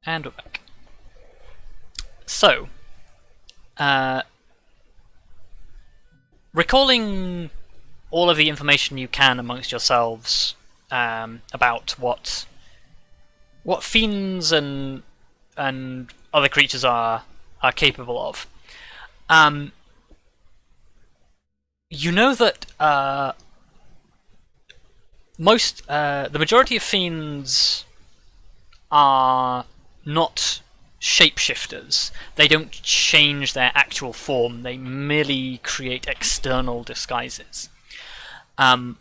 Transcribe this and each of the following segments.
And we're back. So, recalling all of the information you can amongst yourselves about what fiends and other creatures are capable of, you know that the majority of fiends are not shapeshifters. They don't change their actual form, they merely create external disguises. When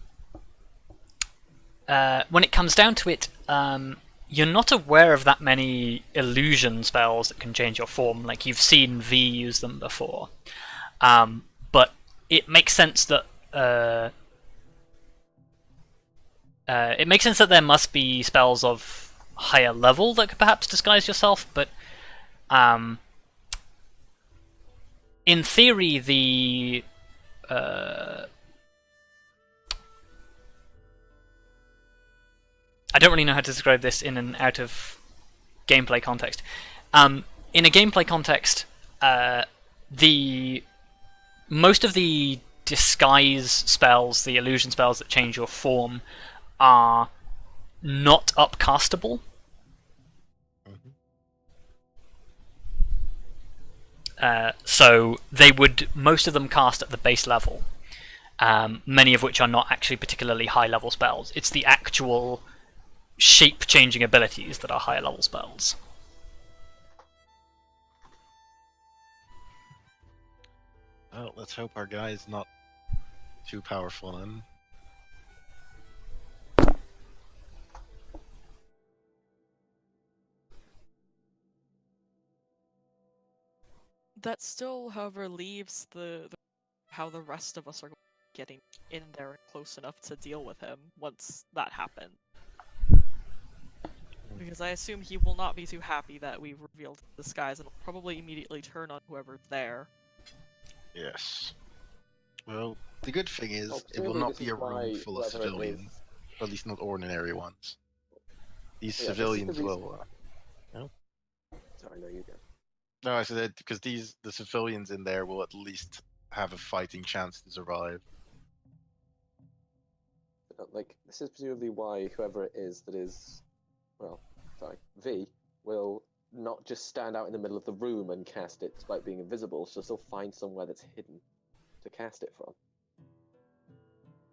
it comes down to it, you're not aware of that many illusion spells that can change your form. Like, you've seen V use them before. But it makes sense that there must be spells of higher level that could perhaps disguise yourself, but in theory, I don't really know how to describe this in an out of gameplay context. In a gameplay context, most of the disguise spells, the illusion spells that change your form, are not upcastable. So they would, most of them, cast at the base level, many of which are not actually particularly high level spells. It's the actual shape changing abilities that are higher level spells. Well, let's hope our guy's not too powerful then. That still, however, leaves how the rest of us are getting in there and close enough to deal with him once that happens. Because I assume he will not be too happy that we've revealed the disguise and will probably immediately turn on whoever's there. Yes. Well, the good thing is, it will not be a room full of civilians. Or at least not ordinary ones. These civilians will... No? Sorry, no, you go. No, I said that because the civilians in there will at least have a fighting chance to survive. Like, this is presumably why whoever it is that is... Well, sorry, V will not just stand out in the middle of the room and cast it despite being invisible. She'll still find somewhere that's hidden to cast it from.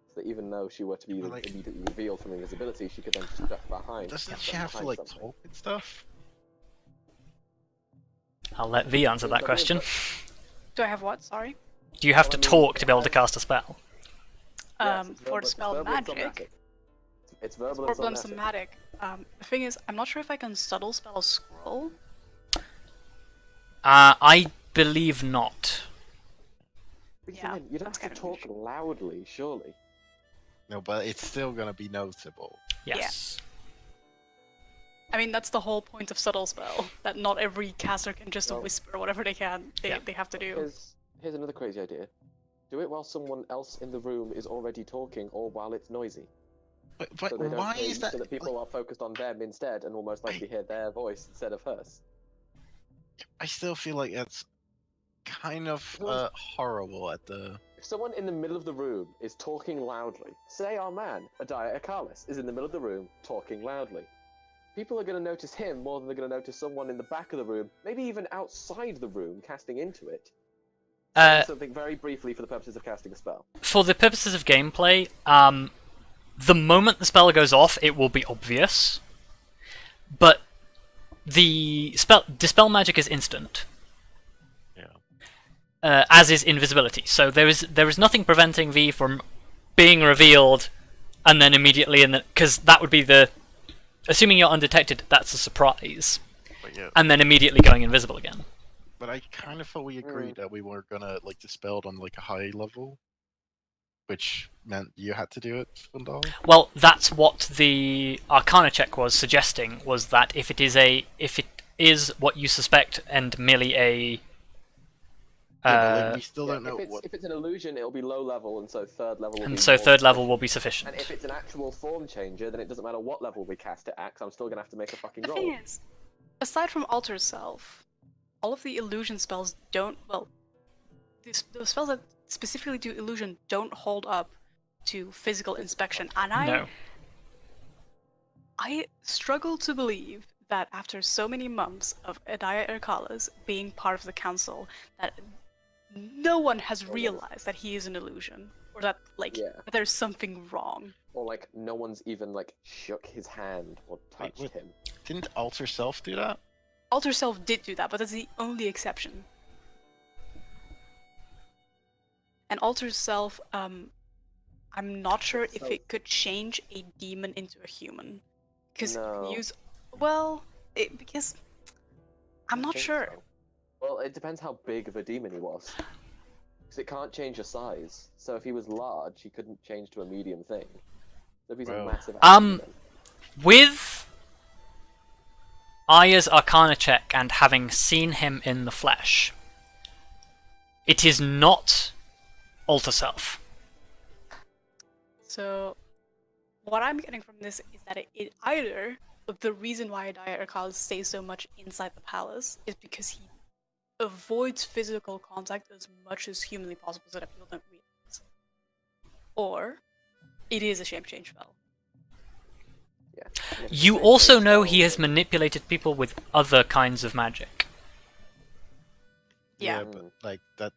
So that even though she were to be immediately revealed from invisibility, she could then just duck behind. Doesn't she have to, like, talk and stuff? I'll let V answer that question. Do I have what? Sorry? Do you have to talk to be able to cast a spell? For the spell magic. It's verbal It's and somatic. The thing is, I'm not sure if I can subtle spell a scroll. I believe not. Yeah, you don't have to talk loudly, surely. No, but it's still gonna be noticeable. Yes. I mean, that's the whole point of subtle spell. That not every caster can just whisper whatever they can. They have to do. Here's another crazy idea. Do it while someone else in the room is already talking, or while it's noisy. But so they don't why is that? So that people are focused on them instead, and almost likely hear their voice instead of hers. I still feel like it's kind of horrible at the... If someone in the middle of the room is talking loudly, say our man, Irkalis, is in the middle of the room talking loudly, people are going to notice him more than they're going to notice someone in the back of the room, maybe even outside the room, casting into it. Something very briefly for the purposes of casting a spell. For the purposes of gameplay, the moment the spell goes off, it will be obvious. But the dispel magic is instant. As is invisibility. So there is nothing preventing V from being revealed and then immediately, because that would be assuming you're undetected, that's a surprise. And then immediately going invisible again. But I kind of thought we agreed that we were gonna dispel it on a high level, which meant you had to do it, Vondal? Well, that's what the Arcana check was suggesting, was that if it is what you suspect and merely a we still don't know if it's an illusion, it'll be low level, and so third level will be third level will be sufficient. And if it's an actual form changer, then it doesn't matter what level we cast it at, 'cause I'm still gonna have to make a fucking roll. The thing is, aside from Alter Self, all of the illusion spells don't. Well, the spells that specifically do illusion don't hold up to physical inspection, and No. I struggle to believe that after so many months of Irkalis being part of the council, that no one has realized that he is an illusion, or that that there's something wrong. Or like no one's even like shook his hand or touched him. Didn't Alter Self do that? Alter Self did do that, but that's the only exception. And Alter Self, I'm not sure if it could change a demon into a human. Because because I'm not sure. So. Well, it depends how big of a demon he was. Because it can't change a size. So if he was large, he couldn't change to a medium thing. So if he's a massive demon. With Arya's Arcana check and having seen him in the flesh, it is not Alter Self. So, what I'm getting from this is that it either the reason why Irkalis stays so much inside the palace is because he avoids physical contact as much as humanly possible so that people don't realize, or it is a shape change spell. Yeah. You also know he has manipulated people with other kinds of magic. Yeah, but like that.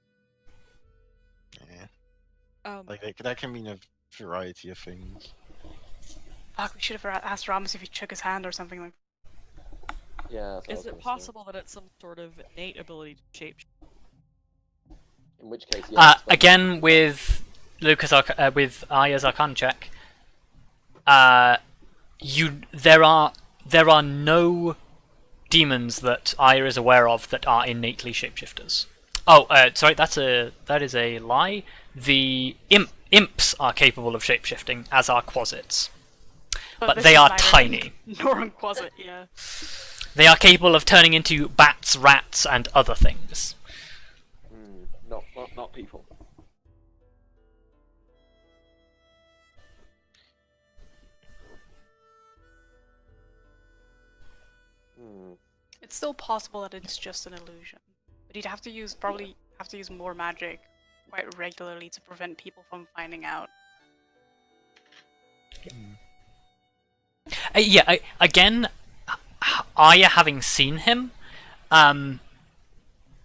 Yeah. That can mean a variety of things. Fuck, we should have asked Ramos if he shook his hand or something like. Yeah. Is it possible that it's some sort of innate ability to shape? In which case, yes. Again, with with Arya's Arcana check, there are no demons that Arya is aware of that are innately shapeshifters. Oh, sorry, that is a lie. The imps are capable of shapeshifting, as are quasits. But they are tiny. Nor a quasit, yeah. They are capable of turning into bats, rats, and other things. Not people. It's still possible that it's just an illusion, but you'd probably have to use more magic quite regularly to prevent people from finding out. Again, Arya having seen him,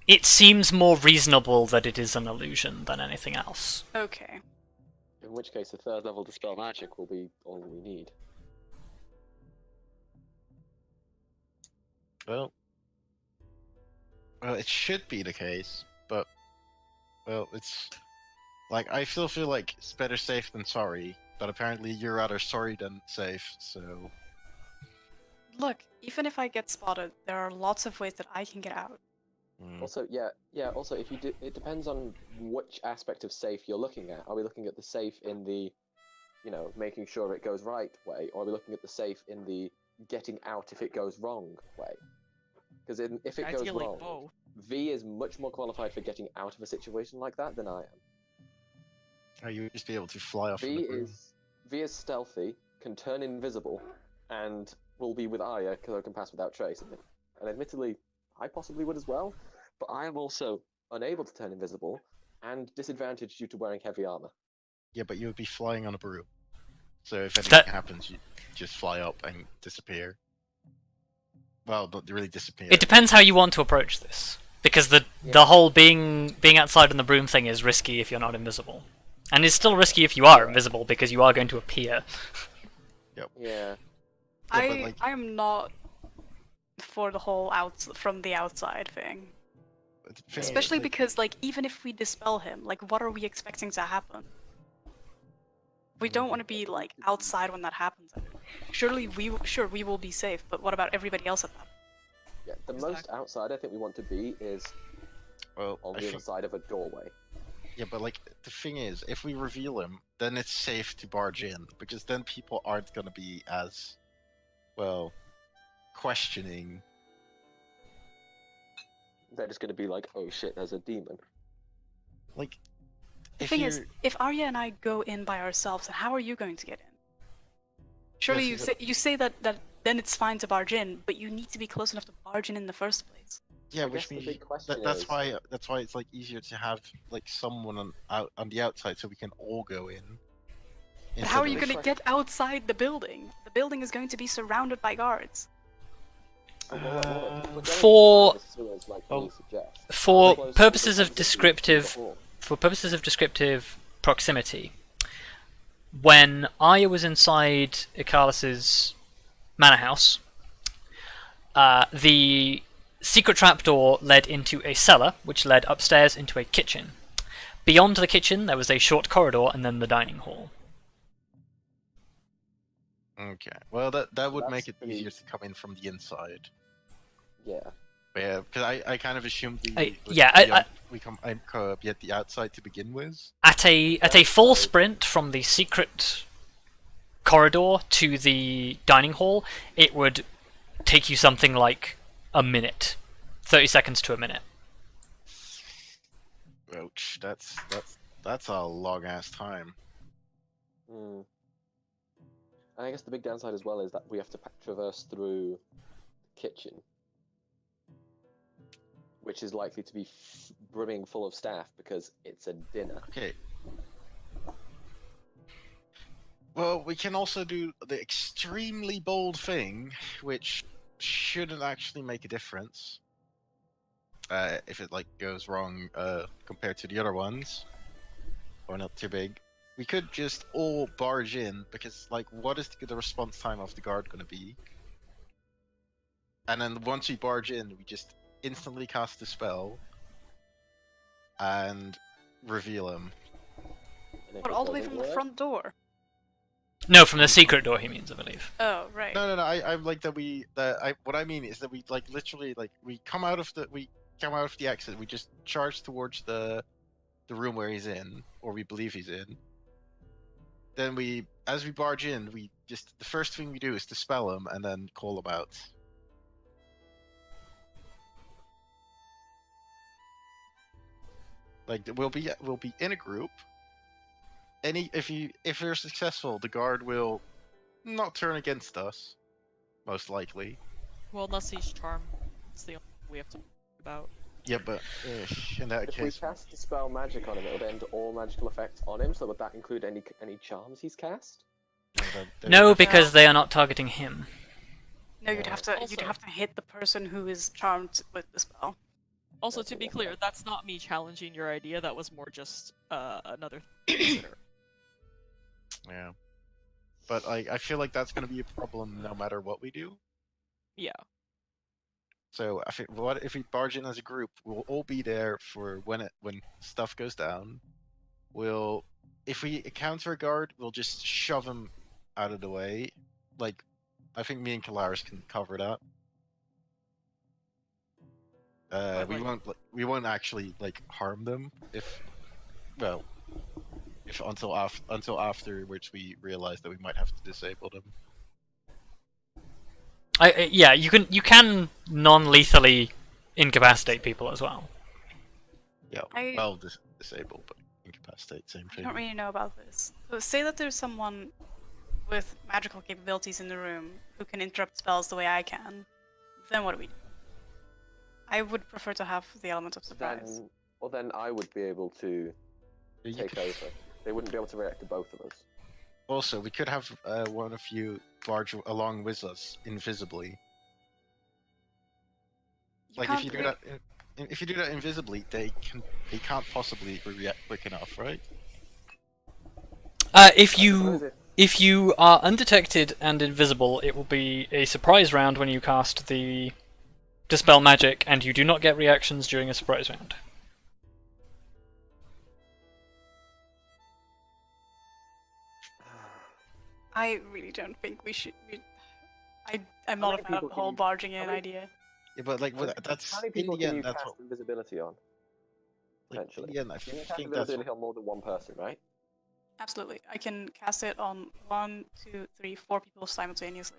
it seems more reasonable that it is an illusion than anything else. Okay. In which case, the third level Dispel Magic will be all we need. Well, it should be the case, but it's like I still feel like it's better safe than sorry. But apparently, you're rather sorry than safe. So, look, even if I get spotted, there are lots of ways that I can get out. Also, Also, if you do, it depends on which aspect of safe you're looking at. Are we looking at the safe in the, making sure it goes right way, or are we looking at the safe in the getting out if it goes wrong way? Because if it goes wrong, both. V is much more qualified for getting out of a situation like that than I am. you would just be able to fly off. V is stealthy, can turn invisible, and will be with Arya because I can pass without trace. And admittedly, I possibly would as well, but I am also unable to turn invisible and disadvantaged due to wearing heavy armor. Yeah, but you would be flying on a broom. So if anything happens, you just fly up and disappear. Well, not really disappear. It depends how you want to approach this, because the whole being outside on the broom thing is risky if you're not invisible, and it's still risky if you are invisible because you are going to appear. Yep. Yeah. I am not for the whole from the outside thing. Especially because, even if we dispel him, what are we expecting to happen? We don't want to be, outside when that happens. Surely we will be safe, but what about everybody else at that? Yeah, the most outside I think we want to be is on the other side of a doorway. Yeah, but, the thing is, if we reveal him, then it's safe to barge in, because then people aren't going to be as, questioning. They're just going to be like, oh shit, there's a demon. The thing is, if Arya and I go in by ourselves, then how are you going to get in? Surely you say that then it's fine to barge in, but you need to be close enough to barge in the first place. Yeah, I which guess the means big question that's is- why it's like easier to have like someone on the outside so we can all go in. But how are instead you of- going to get outside the building? The building is going to be surrounded by guards. For- like Oh. you suggest. For Close to purposes the of exit descriptive, before. for purposes of descriptive proximity, when Arya was inside Irkalis' manor house, the secret trapdoor led into a cellar, which led upstairs into a kitchen. Beyond the kitchen, there was a short corridor and then the dining hall. Okay, well that would That's make it pretty- easier to come in from the inside. Yeah. Yeah, because I kind of assumed we come be at the outside to begin with. At a full sprint from the secret corridor to the dining hall, it would take you something like a minute, 30 seconds to a minute. Ouch, that's a long ass time. Mm. And I guess the big downside as well is that we have to traverse through the kitchen, which is likely to be brimming full of staff because it's a dinner. Okay. Well, we can also do the extremely bold thing, which shouldn't actually make a difference. If it like goes wrong compared to the other ones, or not too big, we could just all barge in because like, what is the response time of the guard going to be? And then once we barge in, we just instantly cast the spell and reveal him. And if But it all the way doesn't from the work- front door. No, from the secret door, he means, I believe. Oh, right. No. I'm like that. What I mean is that we like literally like we come out of the exit. We just charge towards the room where he's in, or we believe he's in. Then as we barge in, the first thing we do is dispel him and then call him out. Like we'll be in a group. If you're successful, the guard will not turn against us, most likely. Well, unless he's charmed. It's the only thing we have to think about. Yeah, but in that If we case, cast Dispel Magic on him, it would end all magical effects on him, so would that include any charms he's cast? No, because they are not targeting him. No, you'd have to Also- hit the person who is charmed with the spell. Also, to be clear, that's not me challenging your idea. That was more just another thing to consider. Yeah, but I feel like that's going to be a problem no matter what we do. Yeah. So I think what if we barge in as a group, we'll all be there for when stuff goes down. If we encounter a guard, we'll just shove him out of the way. Like, I think me and Kelariis can cover that. We won't actually like harm them until afterwards we realize that we might have to disable them. Yeah, you can non-lethally incapacitate people as well. Yeah, I- well, disable, but incapacitate, same I thing. don't really know about this. So say that there's someone with magical capabilities in the room who can interrupt spells the way I can. Then what do we do? I would prefer to have the element of surprise. Then I would be able to You take could- over. They wouldn't be able to react to both of us. Also, we could have one of you barge along with us invisibly. Like if you do that invisibly, they can't possibly react quick enough, right? If you are undetected and invisible, it will be a surprise round when you cast the Dispel Magic, and you do not get reactions during a surprise round. I really don't think we should. I'm How not many a fan of people the can whole you- barging in how many- idea. Yeah, but like that's How many in people the can end. you That's cast what, invisibility on? like, in Potentially. the end, I You can cast think that's invisibility on more than one person, right? Absolutely, I can cast it on 1, 2, 3, 4 people simultaneously.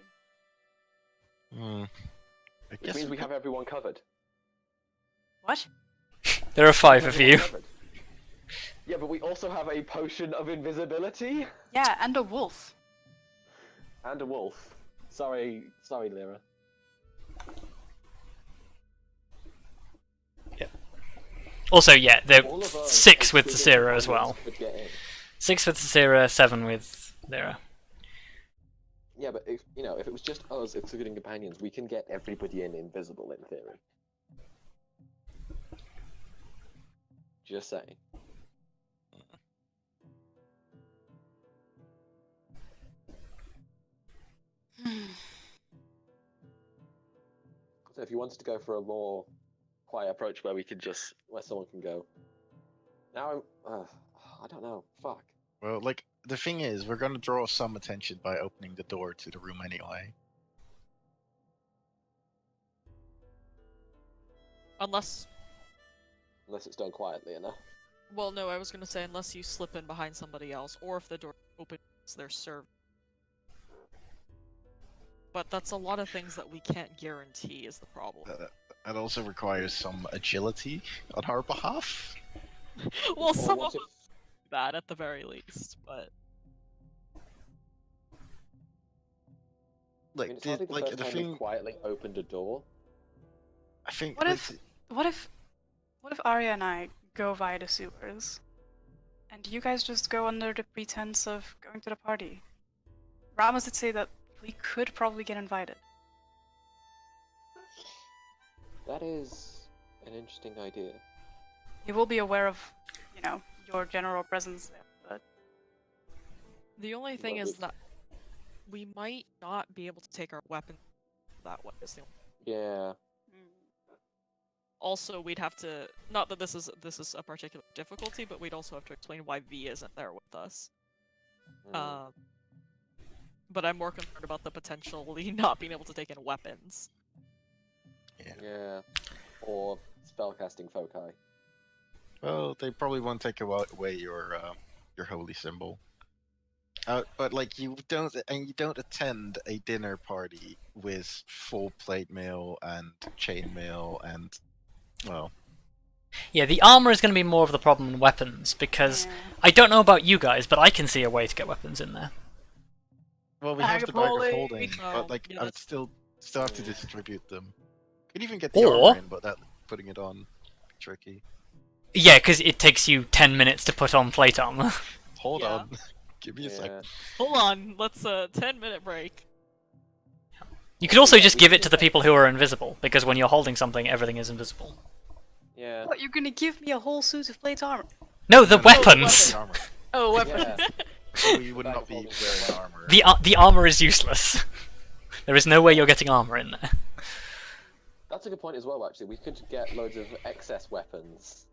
I Which guess means we have everyone covered. What? There are 5 of Everyone you. covered. Yeah, but we also have a potion of invisibility Yeah, and a wolf. and a wolf. Sorry, Lyra. Also, yeah, they're All of us 6 with excluding Tallithsyr as well. could get in. 6 with Tallithsyr, 7 with Lyra. Yeah, but if it was just us excluding companions, we can get everybody in invisible in theory. Just saying. So if you wanted to go for a more quiet approach where someone can go. Now I don't know. Fuck. Well, like, the thing is, we're gonna draw some attention by opening the door to the room anyway. Unless It's done quietly enough. Well, no, I was gonna say unless you slip in behind somebody else, or if the door opens, they're served. But that's a lot of things that we can't guarantee is the problem. That also requires some agility on our behalf. Well, Or some what of them that at the very least, but I mean, it's hardly the first the time thing. we quietly opened a door. I think. What if Arya and I go via the sewers, and you guys just go under the pretense of going to the party? Ramos did say that we could probably get invited. That is an interesting idea. He will be aware of, your general presence there, but the only thing is that we might not be able to take our weapon that way. Yeah. Also, we'd have to, not that this is a particular difficulty, but we'd also have to explain why V isn't there with us. But I'm more concerned about the potentially not being able to take in weapons. Yeah. Or spellcasting foci. Well, they probably won't take away your holy symbol. But like you don't attend a dinner party with full plate mail and chain mail and Yeah, the armor is going to be more of the problem than weapons, because I don't know about you guys, but I can see a way to get weapons in there. Well, we have the bag of holding, Oh, but like yeah, I'd still have to distribute them. Could even get the Or- armor in, but putting it on tricky. Yeah, because it takes you 10 minutes to put on plate armor. Hold Yeah. on, give me a second. Hold on, let's 10-minute break. You could also Yeah, just we give it could to the like- people who are invisible, because when you're holding something, everything is invisible. Yeah. what, you're gonna give me a whole suit of plate armor? No, the No, weapons! the armor. Oh, weapon. Yeah. So you would Bag not of be holding. wearing armor. The armor is useless. There is no way you're getting armor in there. That's a good point as well, actually. We could get loads of excess weapons,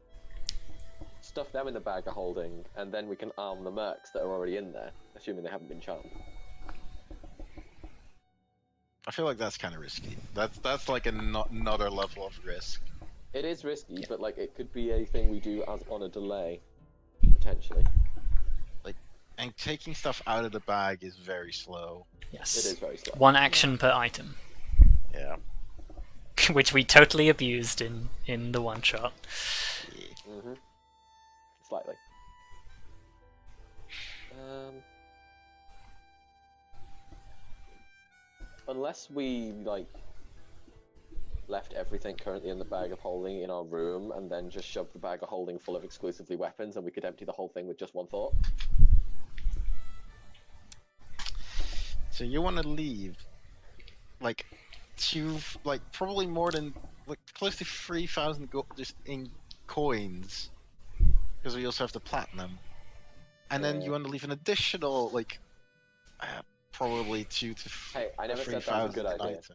stuff them in the bag of holding, and then we can arm the mercs that are already in there, assuming they haven't been charmed. I feel like that's kind of risky. That's like another level of risk. It is risky, but like it could be a thing we do as on a delay, potentially. And taking stuff out of the bag is very slow. Yes. It is very slow. One action per item. Yeah. Which we totally abused in the one shot. Mm-hmm. Slightly. Unless we left everything currently in the bag of holding in our room and then just shoved the bag of holding full of exclusively weapons, and we could empty the whole thing with just one thought. So you want to leave, probably more than close to 3,000 gold just in coins, because we also have the platinum, and then you want to leave an additional probably 2,000 to Hey, I never said that was a 3,000 good idea. items.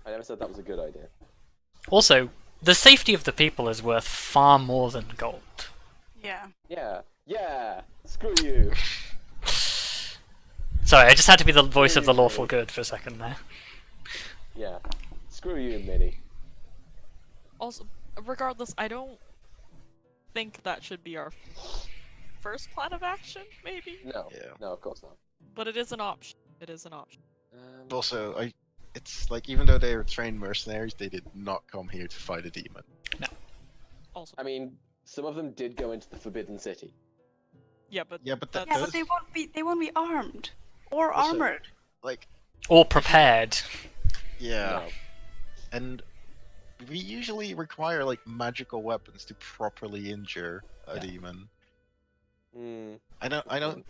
I never said that was a good idea. Also, the safety of the people is worth far more than gold. Yeah. Yeah! Screw you! Sorry, I just had to be the voice of the lawful good for a second there. Yeah. Screw you, Minnie. Also, regardless, I don't think that should be our first plan of action, maybe? No. Yeah. No, of course not. But it is an option. It is an option. Also, it's like even though they were trained mercenaries, they did not come here to fight a demon. Also, I mean, some of them did go into the Forbidden City. yeah, but Yeah, but that's- Yeah, those, but they won't be armed or Also- armored. Or prepared. Yeah. No. And we usually require like magical weapons to properly injure a demon. We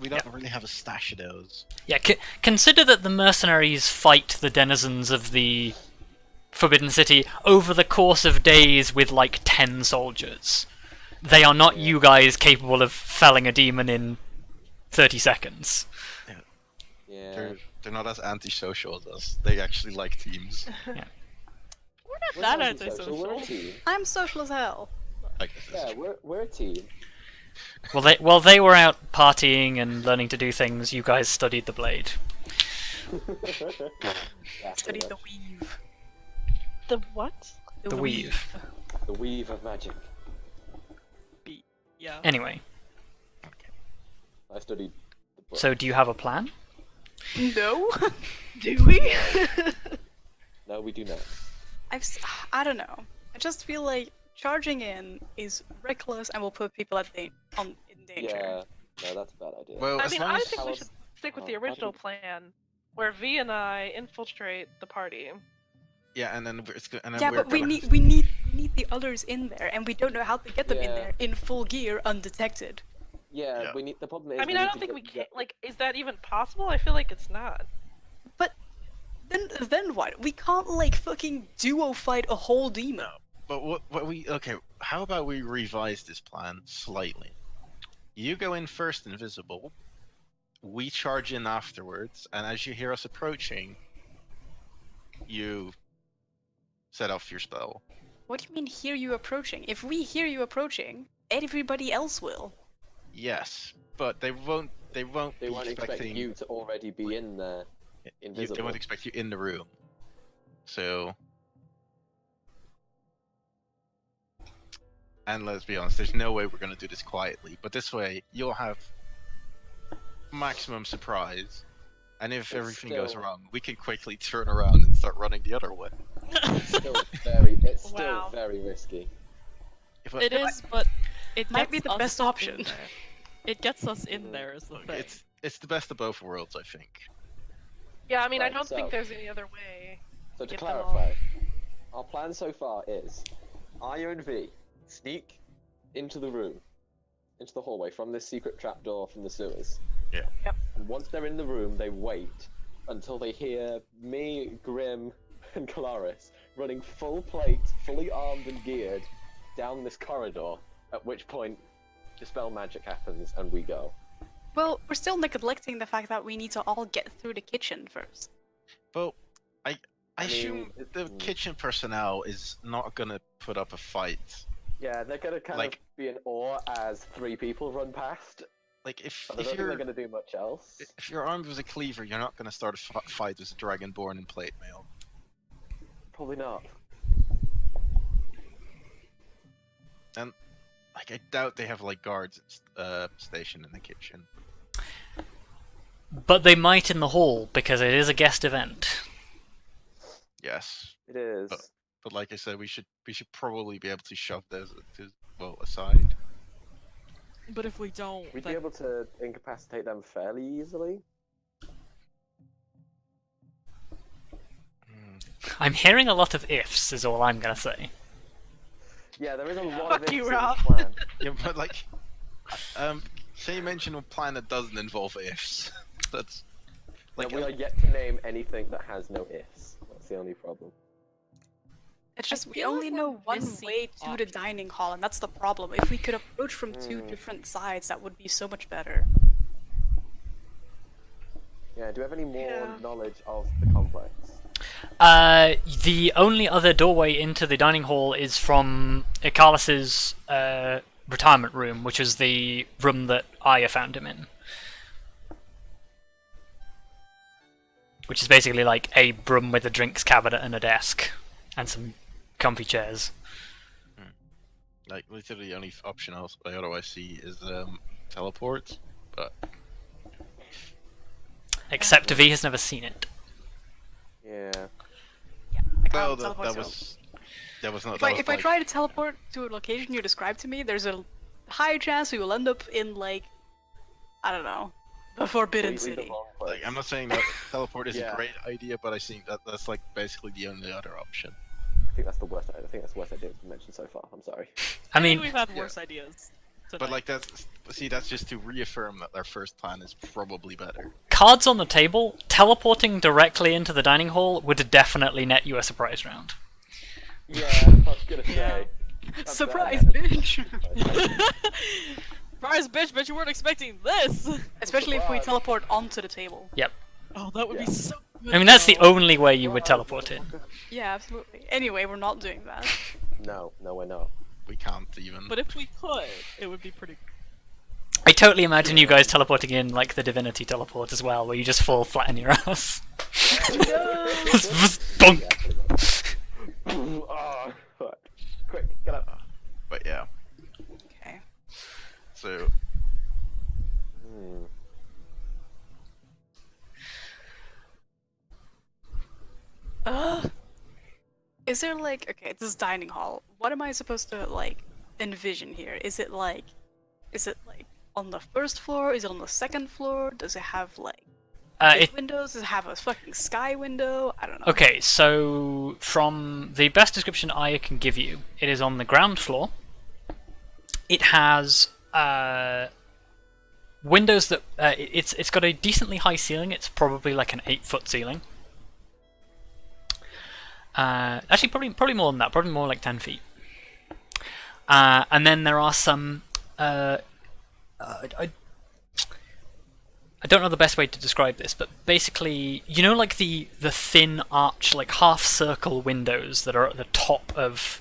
don't really have a stash of those. Yeah, consider that the mercenaries fight the denizens of the Forbidden City over the course of days with like 10 soldiers. They are not you guys capable of felling a demon in 30 seconds. Yeah. They're not as antisocial as us. They actually like teams. Yeah. We're not that antisocial. We're a team. I'm social as hell. I guess that's Yeah, we're a team. Well, they were out partying and learning to do things. You guys studied the blade. Yeah, Study pretty the much. weave. The what? The weave. The weave of magic. Yeah. Anyway, I studied the book. so do you have a plan? No. Do we? No, we do not. I don't know. I just feel like charging in is reckless and will put people in danger. Yeah, no, that's a bad idea. Well, I as mean, long I as think we should stick with the original plan, where V and I infiltrate the party. yeah, and then Yeah, we're but we gonna- need the others in there, and we don't know how to get them in Yeah. there in full gear, undetected. Yeah, we need. The problem is. I mean, we I need don't to think get- we can. Like, is that even possible? I feel like it's not. But then what? We can't like fucking duo fight a whole demon. But what we okay? How about we revise this plan slightly? You go in first, invisible. We charge in afterwards, and as you hear us approaching, you set off your spell. What do you mean hear you approaching? If we hear you approaching, everybody else will. Yes, but they won't. They won't. They be won't expect expecting you to already be in there, They invisible. won't expect you in the room. So. And let's be honest, there's no way we're going to do this quietly. But this way, you'll have maximum surprise. And if It's everything goes still- wrong, we can quickly turn around and start running the other way. It's still Wow. very risky. It is, but it Might be gets the us best option. in there. It gets us in there is the thing. It's the best of both worlds, I think. Yeah, I mean, I Right, don't think so- there's any other way. So to Get them all. clarify, our plan so far is Arya and V sneak into the room, into the hallway from this secret trapdoor from the sewers. Yeah. Yep. And once they're in the room, they wait until they hear me, Grim, and Kelariis running full plate, fully armed and geared down this corridor. At which point, dispel magic happens and we go. Well, we're still neglecting the fact that we need to all get through the kitchen first. But I I mean, assume the kitchen personnel is not gonna put up a fight. Yeah, they're gonna kind Like- of be in awe as 3 people run past. Like if But I don't think you're they're gonna do much else. if you're armed with a cleaver, you're not gonna start a fight as a dragonborn in plate mail. Probably not. And like I doubt they have like guards stationed in the kitchen. But they might in the hall, because it is a guest event. Yes, It is. but like I said, we should probably be able to shove those aside. But if we don't, We'd then be able to incapacitate them fairly easily. I'm hearing a lot of ifs, is all I'm gonna say. Yeah, there is a lot Fuck of you, ifs in Rob. this plan. Yeah, but like, can you mention a plan that doesn't involve ifs? That's like we are yet to name anything that has no ifs. That's the only problem. It's just we feel only like know we're one missing way to the options. dining hall, and that's the problem. If we could approach from 2 Mm. different sides, that would be so much better. Yeah, do you have any more Yeah. knowledge of the complex? The only other doorway into the dining hall is from Irkalis's retirement room, which is the room that Arya found him in. Which is basically like a room with a drinks cabinet and a desk, and some comfy chairs. like literally the only option I otherwise see is teleport. But Except V has never seen it. Yeah. Yeah, I well, can't teleport, so- that was not. If that I was if I like- try to teleport to a location you described to me, there's a high chance we will end up in like, I don't know, The Forbidden completely the City. wrong place. Like, I'm not saying that teleport is Yeah. a great idea, but I think that that's like basically the only other option. I think that's the worst. I think that's the worst idea we've mentioned so far. I'm sorry. I think mean, we've had yeah. worse ideas. But tonight. like that's just to reaffirm that their first plan is probably better. cards on the table, teleporting directly into the dining hall would definitely net you a surprise round. Yeah, I was gonna say. Yeah. That's Surprise, bad. bitch! Surprise, bitch! Bet you weren't expecting this. Especially if we Surprise. teleport onto the table. Yep. Oh, that would Yeah. be so. Good, I mean, that's the though. only way you would teleport in. Yeah, absolutely. Anyway, we're not doing that. No, we're not. We can't even. But if we could, it would be pretty. I totally imagine you guys teleporting in like the divinity teleport as well, where you just fall flat on your ass. Bonk. Yeah, pretty much. Oh, fuck. Quick, get up. But yeah, Okay. so Hmm. Is there like, okay, this is dining hall. What am I supposed to like envision here? Is it like on the first floor? Is it on the second floor? Does it have like big windows? Does it have a fucking sky window? I don't know. Okay, so from the best description I can give you, it is on the ground floor. It has windows that it's got a decently high ceiling. It's probably like an 8-foot ceiling. Actually, probably more than that. Probably more like 10 feet. And then there are some. I don't know the best way to describe this, but basically, you know, like the thin arch, like half circle windows that are at the top of,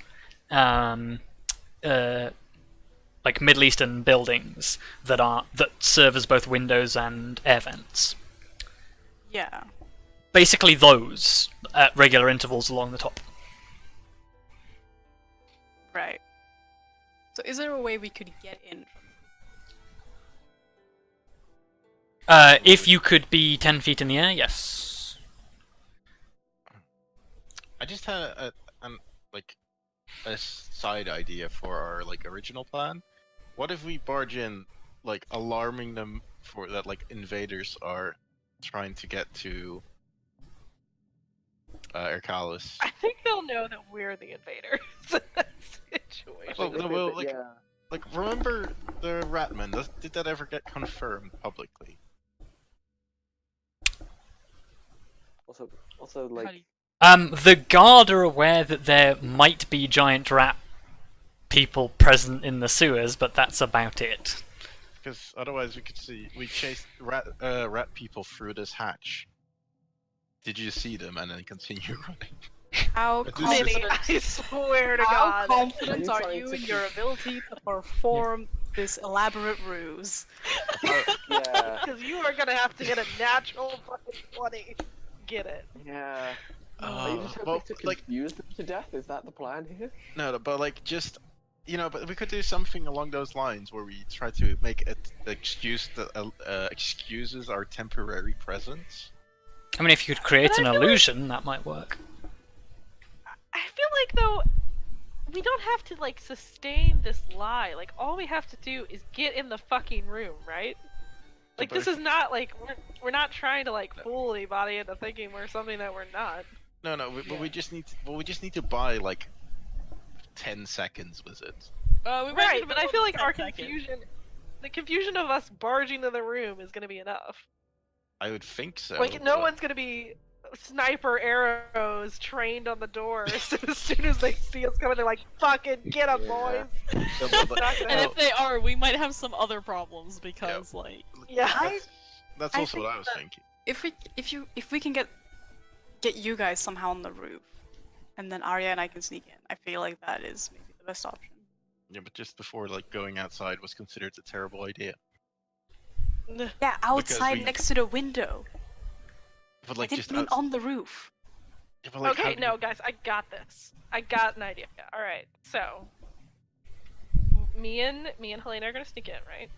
like Middle Eastern buildings that serve as both windows and air vents. Yeah. Basically, those at regular intervals along the top. Right. So is there a way we could get in? If you could be 10 feet in the air, yes. I just had a side idea for our like original plan. What if we barge in, like alarming them for that like invaders are trying to get to Irkalis? I think they'll know that we're the invaders in that situation. Well, no, well, like, yeah. like remember the Ratman? Did that ever get confirmed publicly? Also, like, The guard are aware that there might be giant rat people present in the sewers, but that's about it. Because otherwise we chased rat people through this hatch. Did you see them and then continue running? How This is- Minnie, confident, I swear to how God. confident Are are you you trying in to- your ability to perform this elaborate ruse? yeah, Because you are gonna have to hit a natural fucking 20. Get it. yeah. Are you just hoping well, to like confuse them to death? Is that the plan here? no, but like just but we could do something along those lines where we try to make it excuse that excuses our temporary presence. I mean, if you could create But an I feel illusion, that might work. I feel like though we don't have to like sustain this lie. Like all we have to do is get in the fucking room, right? Like But this if- is not like we're not trying to like fool anybody into thinking we're something that we're not. No, but we just need to buy like 10 seconds with it. Right, but I feel like our the confusion of us barging to the room is gonna be enough. I would think so. Like no but- one's gonna be sniper arrows trained on the door. So as soon as they see us coming, they're like, "Fucking get 'em, boys!" No, but, Not gonna And help. if they are, we might have some other problems because, like, Yeah. that's I also think what I was that- thinking. If we can get you guys somehow on the roof, and then Arya and I can sneak in, I feel like that is maybe the best option. Yeah, but just before like going outside was considered a terrible idea. Yeah, outside we- next to the window. But I like didn't just mean outs- on the roof. yeah, but, like, how Okay, do no, you- guys, I got this. I got an idea. All right, so me and Helena are gonna sneak in, right?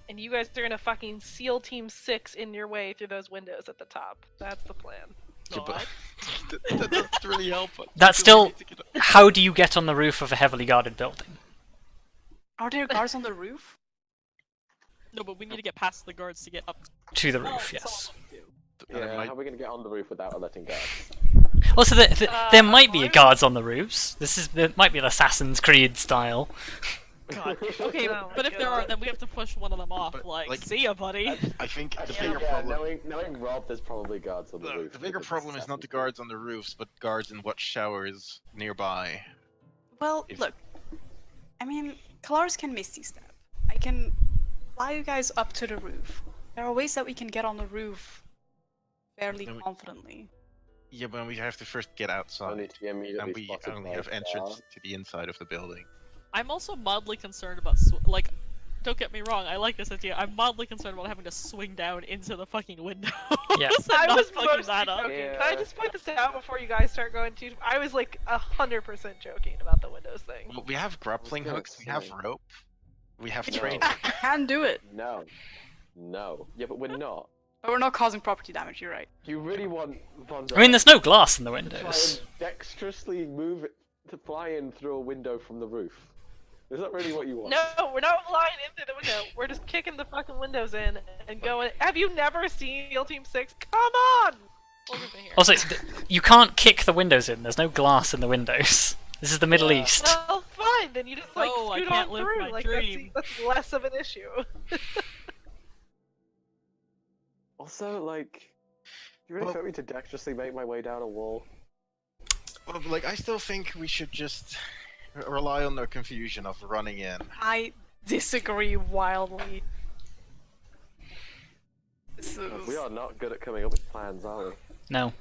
And you guys are gonna fucking SEAL Team 6 in your way through those windows at the top. That's the plan. Yeah, but that doesn't really help. us, That's because we still- need to get- How do you get on the roof of a heavily guarded building? Are there guards on the roof? No, but we need to get past the guards to get up To the roof, yes. Yeah, how are we going to get on the roof without letting guards? Also, there might be guards on the roofs. There might be an Assassin's Creed style. God. Okay, but if there are, then we have to push one of them off. But, Like, like, see ya, buddy. I think the Yeah, bigger problem. knowing Rob, there's probably guards on the roof. The bigger because problem is it's not the guards on the roofs, but guards in watch showers nearby. Well, If- look. I mean, Kelariis can Misty Step. I can fly you guys up to the roof. There are ways that we can get on the roof fairly Then we- confidently. Yeah, but we have to first get outside, Only to be immediately and we spotted only by have a entrance guard. to the inside of the building. I'm also mildly concerned about like. Don't get me wrong, I like this idea. I'm mildly concerned about having to swing down into the fucking window. Yeah. I Not was fucking mostly that up. joking. Yeah. Can I just point this out before you guys start going too? I was like 100% joking about the windows thing. Well, we have grappling gonna hooks, we have say- rope, we have No. training. I can do it, No. No. Yeah, but we're not. but we're not causing property damage. You're right. You really want Vondal I mean, there's no glass in the to try windows. and dexterously move it to fly in through a window from the roof? Is that really what you want? No, we're not flying into the window. We're just kicking the fucking windows in and going. Have you never seen SEAL Team 6? Come on! Over here. Also, you can't kick the windows in. There's no glass in the windows. This is the Middle Yeah. East. Well, fine. Then you just like No, I scoot can't on live through. my Like dream. that's less of an issue. Also, like, you really Well- expect me to dexterously make my way down a wall? Well, like, I still think we should just rely on their confusion of running in. I disagree wildly. This is... We are not good at coming up with plans, are we? No.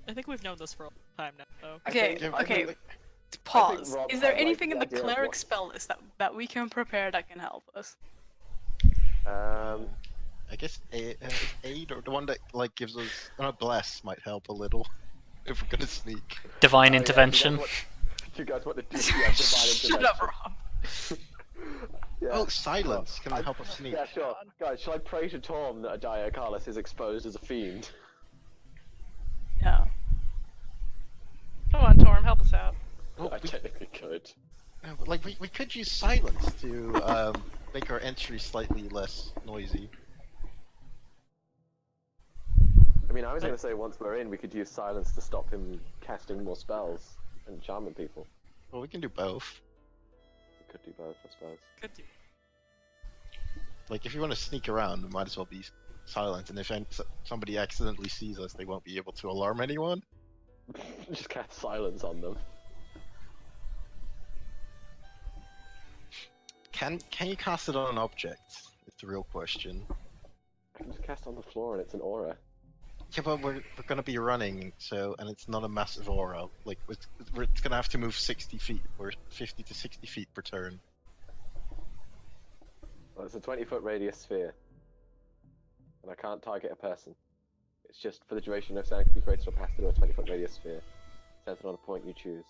I think we've known this for a long time now, though. Okay, Yeah, okay. like, Pause. Rob Is there had, like, anything in the the idea of cleric what- spell list that we can prepare that can help us? I guess aid or the one that like gives us bless might help a little if we're gonna sneak. Divine Oh, yeah, intervention. You guys want to do divine Shut up, intervention? Rob. Yeah. Oh, silence can I- help us sneak. Yeah, sure. Guys, shall I pray to Torm that Irkalis is exposed as a fiend? Yeah. Come on, Torm, help us out. Oh, I technically could. like we could use silence to make our entry slightly less noisy. I mean, I was going to say once we're in, we could use silence to stop him casting more spells and charming people. Well, we can do both. We could do both, I suppose. Could do. Like, if you want to sneak around, it might as well be silent. And if somebody accidentally sees us, they won't be able to alarm anyone. Just cast silence on them. Can you cast it on an object? Is the real question. I can just cast on the floor and it's an aura. Yeah, but we're gonna be running, and it's not a massive aura. Like, it's gonna have to move 60 feet, or 50 to 60 feet per turn. Well, it's a 20-foot radius sphere. And I can't target a person. It's just for the duration no sound can be created or passed through a 20-foot radius sphere. Centered on a point you choose.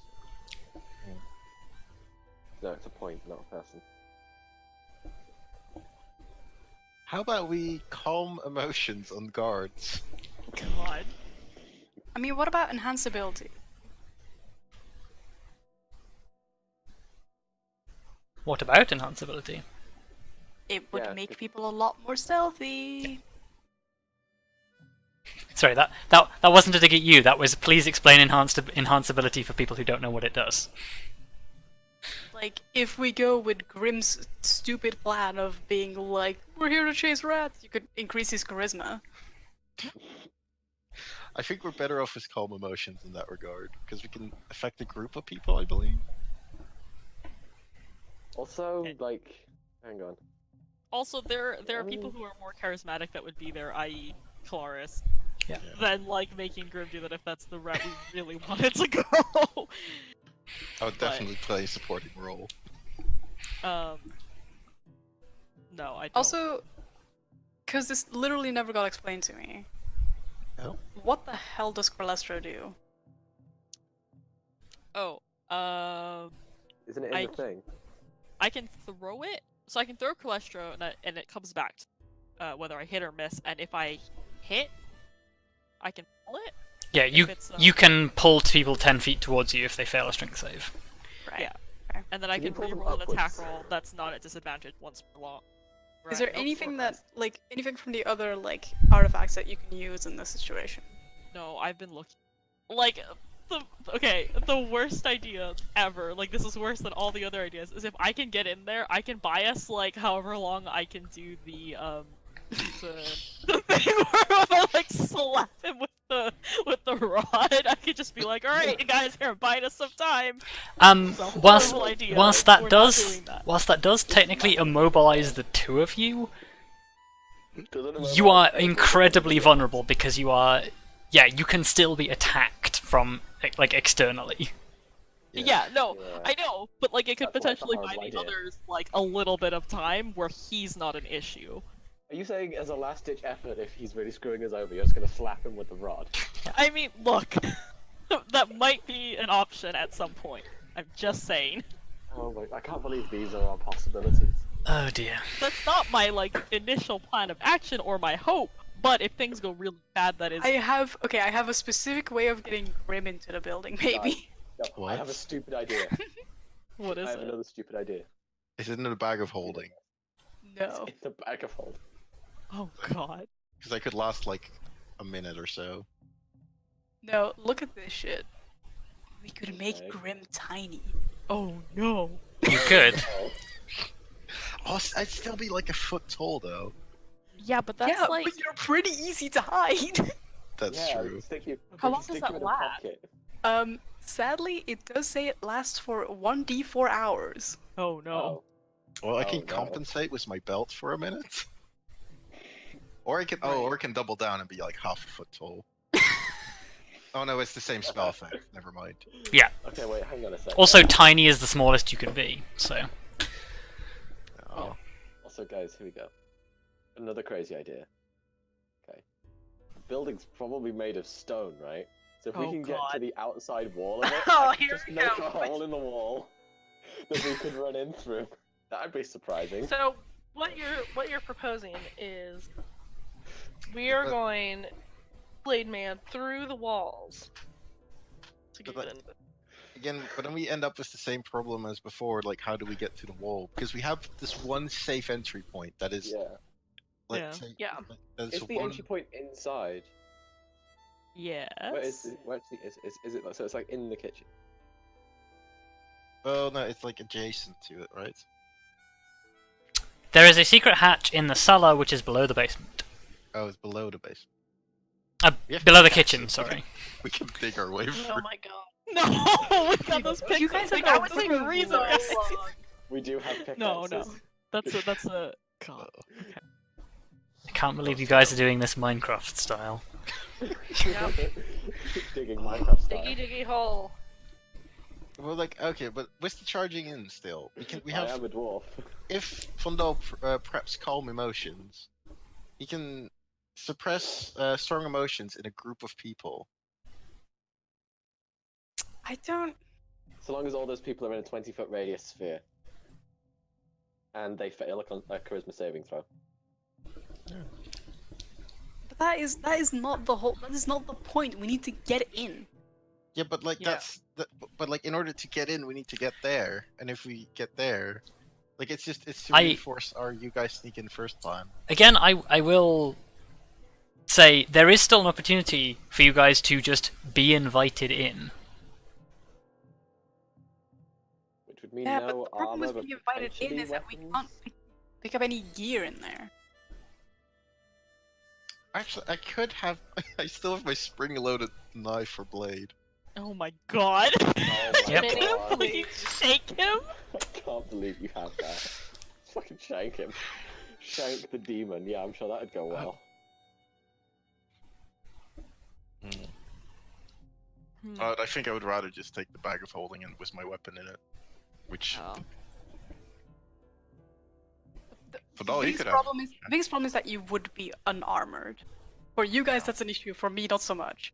No, it's a point, not a person. How about we calm emotions on guards? God. I mean, what about enhanceability? What about enhanceability? It would Yeah, make it- people a lot more stealthy. Sorry, that wasn't a dig at you. That was please explain enhanceability for people who don't know what it does. Like, if we go with Grim's stupid plan of being like, we're here to chase rats, you could increase his charisma. I think we're better off with calm emotions in that regard, because we can affect a group of people, I believe. Also, like, hang on. Also, there are people who are more charismatic that would be there, i.e. Kelariis, Yeah. than like making Grim do that if that's the route we really wanted to go. I would definitely play a supporting role. No, I don't. Also, because this literally never got explained to me. Oh. What the hell does Corlestro do? Oh, Isn't it in I- the thing? I can throw it. So I can throw Calestro and it comes back, whether I hit or miss. And if I hit, I can pull it. Yeah, you If it's, you can pull people 10 feet towards you if they fail a strength save. Right. Yeah. Okay. and then I can reroll an attack roll that's not at disadvantage once per long. Right. Is there anything anything from the other, artifacts that you can use in this situation? No, I've been looking. The worst idea ever, this is worse than all the other ideas, is if I can get in there, I can buy us, however long I can do the thing where I slap him with the rod. I could just be like, alright, you guys, here, buying us some time. Whilst that does technically immobilize the two of you, you are incredibly vulnerable because you can still be attacked from, externally. I know, but it could potentially buy the others, a little bit of time where he's not an issue. Are you saying as a last-ditch effort, if he's really screwing us over, you're just gonna slap him with the rod? I mean, look, that might be an option at some point. I'm just saying. Oh my, I can't believe these are our possibilities. Oh dear. That's not my, initial plan of action or my hope, but if things go really bad, that is... I have a specific way of getting Grim into the building, maybe. No, I have a stupid idea. What is it? I have another stupid idea. Is it in a bag of holding? No. It's in the bag of holding. Oh god. Because I could last, a minute or so. No, look at this shit. We could make Grim tiny. Oh no. You could. Oh, I'd still be a foot tall though. Yeah, but that's but you're pretty easy to hide. That's true. How long does that last? Sadly, it does say it lasts for 1d4 hours. Oh no. Well, I can compensate with my belt for a minute. Or I can double down and be half a foot tall. Oh no, it's the same spell effect. Never mind. Yeah. Okay, wait, hang on a second. Also, tiny is the smallest you can be, so... Oh. Also, guys, here we go. Another crazy idea. Okay. The building's probably made of stone, right? So if we can get to the outside wall of it, just make a hole in the wall that we could run in through. That'd be surprising. So, what you're proposing is we are going Blade Man through the walls to get in. Again, but then we end up with the same problem as before, how do we get to the wall? Because we have this one safe entry point that is... Is the entry point inside? Yes. Where is it? So it's in the kitchen? Well, no, it's adjacent to it, right? There is a secret hatch in the cellar which is below the basement. Oh, it's below the basement. Below the kitchen, sorry. We can dig our way through. Oh my god. No! We got those pictures. You guys have got got a reason, guys. We do have pickaxes. No. That's a... God. Okay. I can't believe you guys are doing this Minecraft style. Digging Minecraft style. Diggy hole. Well, okay, but with the charging in still, we have... I am a dwarf. If Vondal preps calm emotions, he can suppress strong emotions in a group of people. I don't... So long as all those people are in a 20-foot radius sphere. And they fail a charisma saving throw. But that is not the whole... That is not the point. We need to get in. Yeah, but but in order to get in, we need to get there. And if we get there, it's to reinforce our you guys sneak in first plan. Again, I will say there is still an opportunity for you guys to just be invited in. Which would mean Yeah, no but the problem armor, with being invited in is that we can't pick up any gear in there. Actually, I still have my spring-loaded knife or blade. Oh my god. Oh my Yep. Can you god. please shake him? I can't believe you have that. Fucking shank him. Shank the demon. Yeah, I'm sure that'd go well. I think I would rather just take the bag of holding and with my weapon in it. Which... The biggest problem is that you would be unarmored. For you guys, that's an issue. For me, not so much.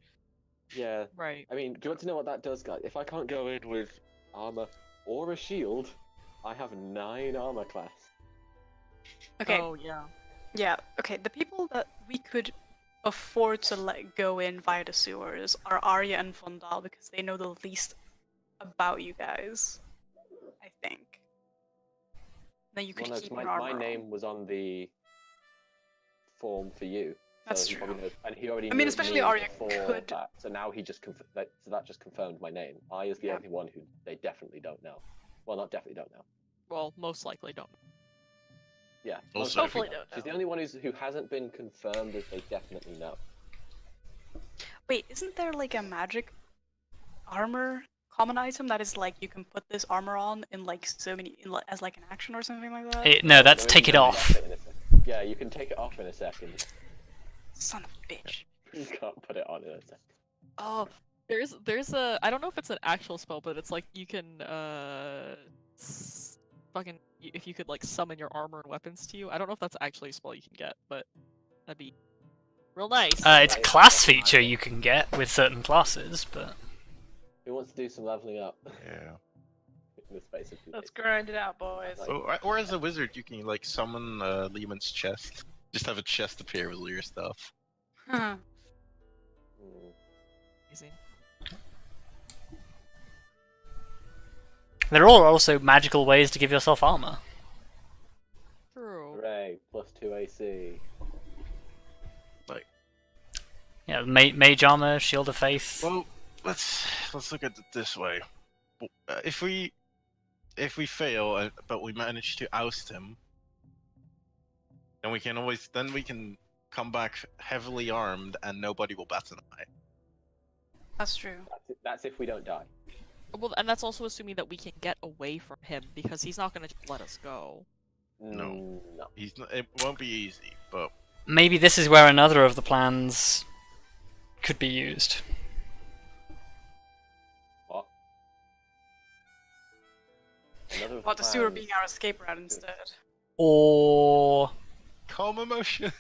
Yeah. Right. I mean, do you want to know what that does, guys? If I can't go in with armor or a shield, I have 9 armor class. Okay. Oh, yeah. Yeah, okay. The people that we could afford to let go in via the sewers are Arya and Vondal because they know the least about you guys. I think. Then you could Well, no, keep 'cause an my armor name was on the form for you. That's so he probably true. knows, and he already I mean, knew especially me Arya before could- that. So now he just so that just confirmed my name. I is the Yeah. only one who they definitely don't know. Well, not definitely don't know. Well, most likely don't. Yeah. Also, most Hopefully likely don't She's know. the only one who hasn't been confirmed as they definitely know. Wait, isn't there like a magic armor common item that is like you can put this armor on in like so many as like an action or something like that? No, that's No, take you it can off. take it in a second. Yeah, you can take it off in a second. Son of a bitch. You can't put it on in a second. Oh, there's a I don't know if it's an actual spell, but it's like you can fucking if you could like summon your armor and weapons to you. I don't know if that's actually a spell you can get, but that'd be real nice. It's a class feature you can get with certain classes, but Who wants to do some leveling up? Yeah. In the space of 2 Let's days? grind it out, boys. Or as a wizard, you can like summon Lehman's chest. Just have a chest appear with all your stuff. Huh. Hmm. Amazing. there are also magical ways to give yourself armor. True. Hooray! +2 AC. Yeah, mage armor, shield of faith. Well, let's look at it this way. If we fail, but we manage to oust him, then we can come back heavily armed, and nobody will bat an eye. That's true. That's if we don't die. Well, and that's also assuming that we can get away from him because he's not gonna just let us go. No. No. It won't be easy, but Maybe this is where another of the plans could be used. What? Another What the sewer plan- being our escape route instead. Or calm emotions.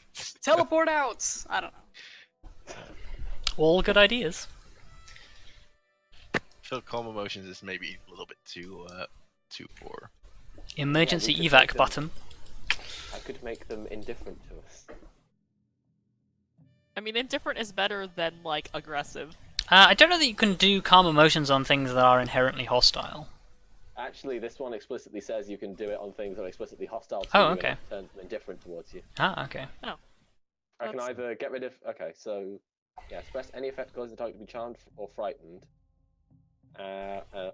Teleport out! I don't know. all good ideas. I feel calm emotions is maybe a little bit too poor. Emergency Yeah, we could evac make them- button. I could make them indifferent to us. I mean, indifferent is better than like aggressive. I don't know that you can do calm emotions on things that are inherently hostile. Actually, this one explicitly says you can do it on things that are explicitly hostile to Oh, you okay. and it turns them indifferent towards you. Ah, okay. I can That's- either get rid of... Okay, so... Yeah, suppress any effect causing the target to be charmed or frightened.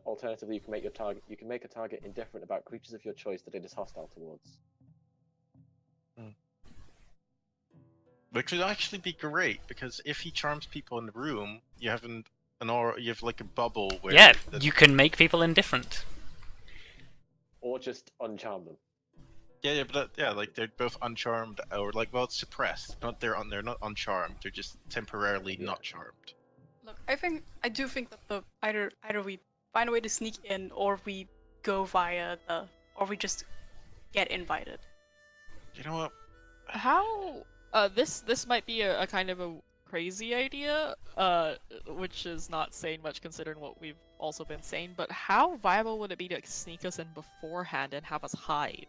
Alternatively, you can make a target indifferent about creatures of your choice that it is hostile towards. Which would actually be great, because if he charms people in the room, you have you have like a bubble where Yeah, you can make people indifferent. Or just uncharm them. but like they're both uncharmed or like it's suppressed. They're not uncharmed. They're just temporarily not charmed. Look, I do think that either we find a way to sneak in, or we go via or we just get invited. You know what? How? This might be a kind of a crazy idea, which is not saying much considering what we've also been saying. But how viable would it be to sneak us in beforehand and have us hide?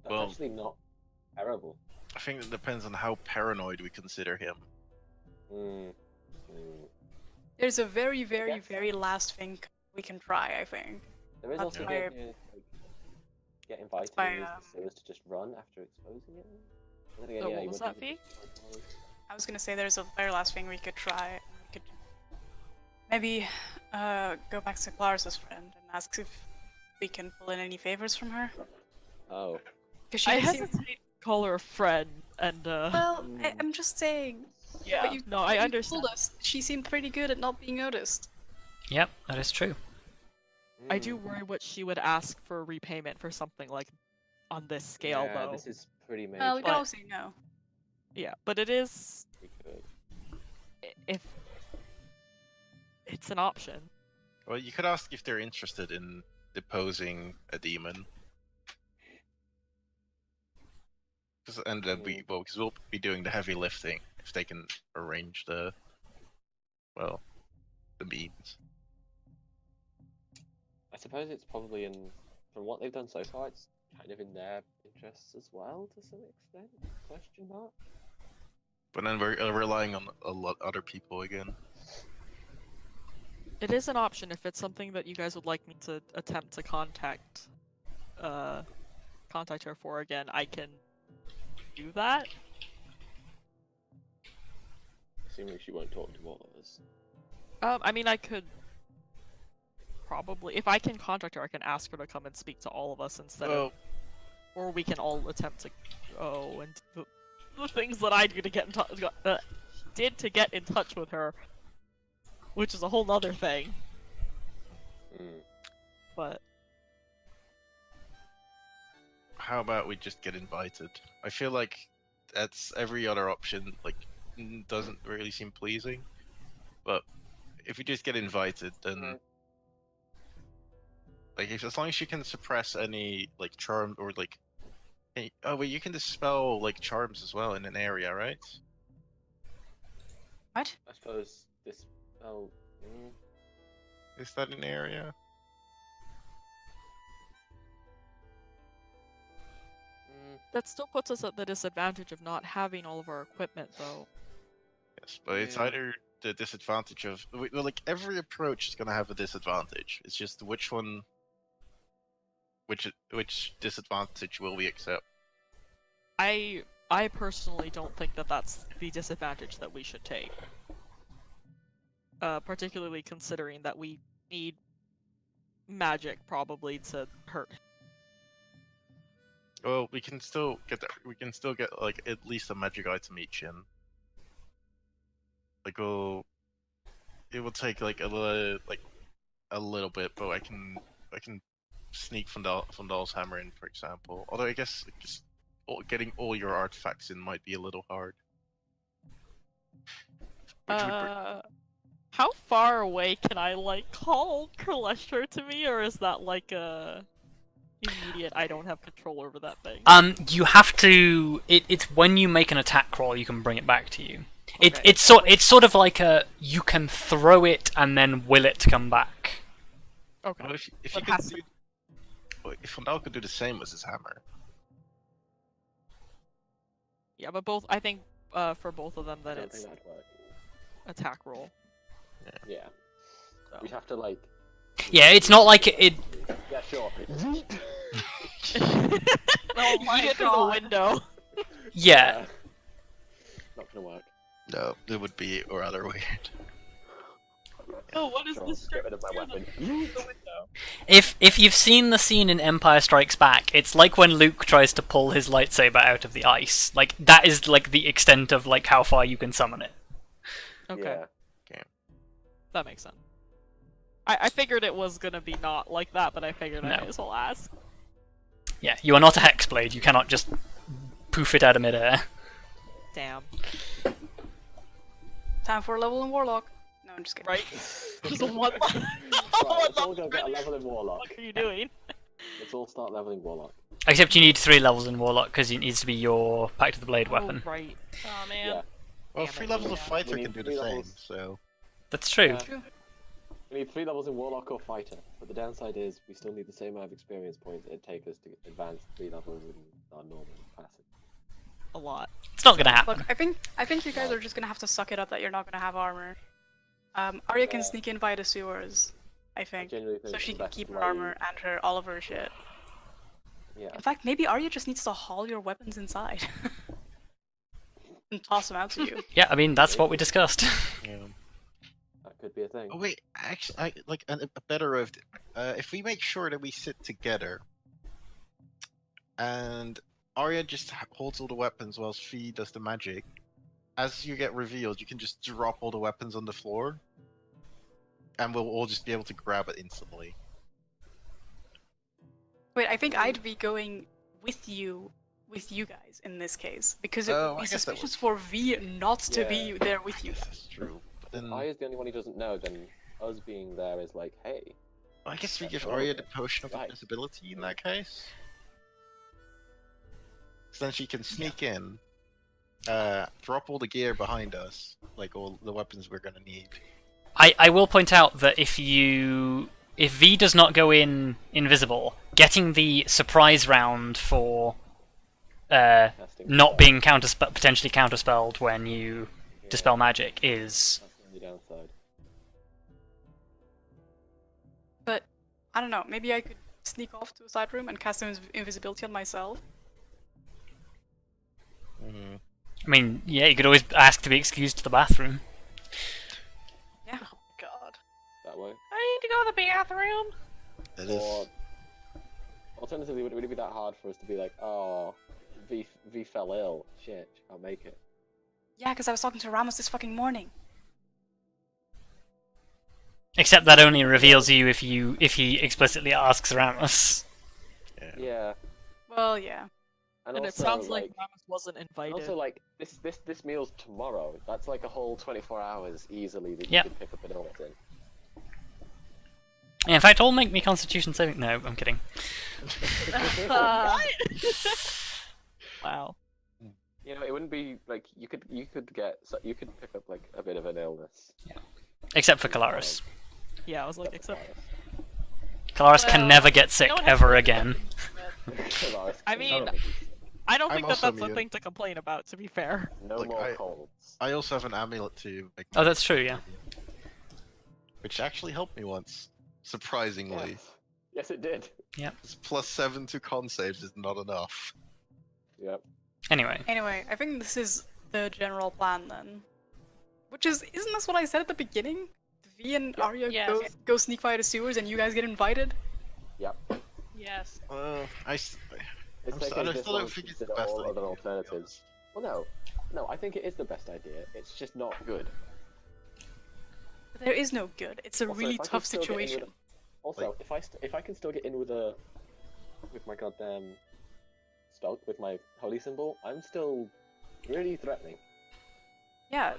That's Well- actually not terrible. I think it depends on how paranoid we consider him. There's a very, very, Yes. very last thing we can try, I think. There is That's also the why- idea like, get invited why, and use the sewers to just run after exposing it. But then again, So yeah, what you was wouldn't that even- I was gonna say there's a very last thing we could try. We could maybe go back to Claris's friend and ask if we can pull in any favors from her. Oh. Because she I did seem- hesitate to call her a friend, and Well, I'm just saying. yeah, what you, no, what I you understand. told us, she seemed pretty good at not being noticed. Yep, that is true. I do worry what she would ask for repayment for something like on this scale, Yeah, though. this is pretty major. Well, we can But- all say no. Yeah, but it is We could. if it's an option. Well, you could ask if they're interested in deposing a demon. Because we'll be doing the heavy lifting if they can arrange the means. I suppose it's probably from what they've done so far, it's kind of in their interests as well, to some extent? Question mark? But then we're relying on a lot other people again. It is an option if it's something that you guys would like me to attempt to contact her for again. I can do that. Assuming she won't talk to all of us. I mean, I could probably, if I can contact her, I can ask her to come and speak to all of us instead of, or we can all attempt to go and the things that I do to get in touch, did to get in touch with her, which is a whole nother thing. But how about we just get invited? I feel like that's every other option. Like, doesn't really seem pleasing. But if we just get invited, then like, as long as you can suppress any like charm or like, oh wait, you can dispel like charms as well in an area, right? What? I suppose this. Oh. Is that an area? that still puts us at the disadvantage of not having all of our equipment, though. Yes, but it's either the disadvantage of, well, like, every approach is gonna have a disadvantage. It's just which one, which disadvantage will we accept? I personally don't think that that's the disadvantage that we should take. Particularly considering that we need magic probably to hurt. Well, we can still get like at least a magic item each in. Like, it will take like a little bit, but I can sneak Vondal's hammer in, for example. Although I guess just getting all your artifacts in might be a little hard. How far away can I like call Kelariis to me, or is that like a immediate? I don't have control over that thing. You have to. It's when you make an attack roll, you can bring it back to you. Okay. It's sort of like you can throw it and then will it to come back. Okay. Well, if Vondal could do the same with his hammer. Yeah, but I think for both of them that it's attack roll. Yeah. We'd have to like. Yeah, it's not like it. Yeah, sure. Oh my god! Through the window. Yeah. Not gonna work. No, it would be rather weird. Oh, what is Sure, this? get rid of my weapon. If you've seen the scene in Empire Strikes Back, it's like when Luke tries to pull his lightsaber out of the ice. Like, that is like the extent of like how far you can summon it. Okay. Yeah. That makes sense. I figured it was gonna be not like that, but I figured I No. might as well ask. Yeah, you are not a hexblade. You cannot just poof it out of midair. Damn. Time for a level in Warlock. No, I'm just kidding. Right? Just one. Right, let's all go get a level in Warlock. What are you doing? Let's all start leveling Warlock. Except you need 3 levels in Warlock because it needs to be your Pact of the Blade weapon. Oh, right. Oh man. Yeah. Well, Damn 3 it, levels of yeah. fighter We can need do the 3 same, levels. so... That's true. Yeah. We need 3 levels in Warlock or Fighter, but the downside is we still need the same amount of experience points it'd take us to advance 3 levels in our normal passive. A lot. It's not gonna happen. Look, I think you guys are just gonna have to suck it up that you're not gonna have armor. Arya can sneak in via the sewers, I think, genuinely think so she the can best keep her way- armor and all of her shit. Yeah. In fact, maybe Arya just needs to haul your weapons inside and toss them out to you. Yeah, I mean that's what we discussed. Yeah. That could be a thing. Oh wait, actually, a better of if we make sure that we sit together, and Arya just holds all the weapons whilst Fee does the magic. As you get revealed, you can just drop all the weapons on the floor, and we'll all just be able to grab it instantly. Wait, I think I'd be going with you guys in this case because it Oh, would I be guess that suspicious for V not to be Yeah. there with you. Yes, that's true. But then, Arya's the only one who doesn't know, then us being there is like, hey. I guess we give Oh, Arya the potion of right. invisibility in that case. So then she can sneak in, drop all the gear behind us, like all the weapons we're gonna need. I will point out that if V does not go in invisible, getting the surprise round for Casting not spell. being potentially counterspelled when you dispel magic is That's the only downside. I don't know, maybe I could sneak off to a side room and cast invisibility on myself. Mm. I mean, yeah, you could always ask to be excused to the bathroom. Yeah. Oh god. That way. I need to go to the bathroom. It is. Or alternatively, would it be that hard for us to be like, oh, V fell ill. Shit, she can't make it. Yeah, because I was talking to Ramos this fucking morning. Except that only reveals you if he explicitly asks Ramos. Yeah. Well, yeah. And also, it sounds like Ramos wasn't invited. Also, like this meal's tomorrow. That's like a whole 24 hours easily that you Yep. could pick up an illness in. In fact, all make me Constitution saving. No, I'm kidding. What? Wow. You know, it wouldn't be like you could pick up like a bit of an illness. Except for Kelariis. Yeah, I was like, except. Kelariis can Well, never get sick no one ever has- again. I mean, I don't I'm think that also that's a immune. thing to complain about, to be fair. no Like, more colds. I also have an amulet to make. Oh, that's true, yeah. Which actually helped me once, surprisingly. Yes, it did. This +7 to con saves is not enough. Yep. Anyway. Anyway, I think this is the general plan then. Which is, isn't this what I said at the beginning? V and Arya Yes. go sneak via the sewers and you guys get invited? Yep. Yes. I It's still taking don't this long to think it's the consider best all idea, other to be alternatives. Well, no, I think it is the best idea. It's just not good. But there is no good. It's a Also, really if I can tough still get in with situation. Also, if I can still get in with my goddamn spell with my holy symbol, I'm still really threatening. Yeah,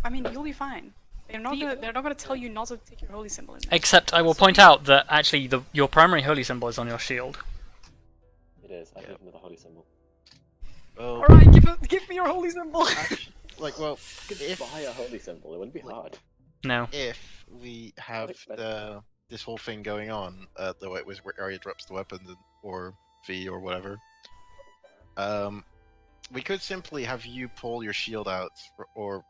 I mean, you'll be fine. They're not gonna tell you not to take your holy symbol in. Except I will point out that actually your primary holy symbol is on your shield. It is. I Yeah. give him the holy symbol. Well, Alright, give me your holy symbol! actually, like, well, You could buy a holy symbol. It wouldn't be Like- hard. No. if we have this whole thing going on, the way it was where Arya drops the weapon or V or whatever, we could simply have you pull your shield out, or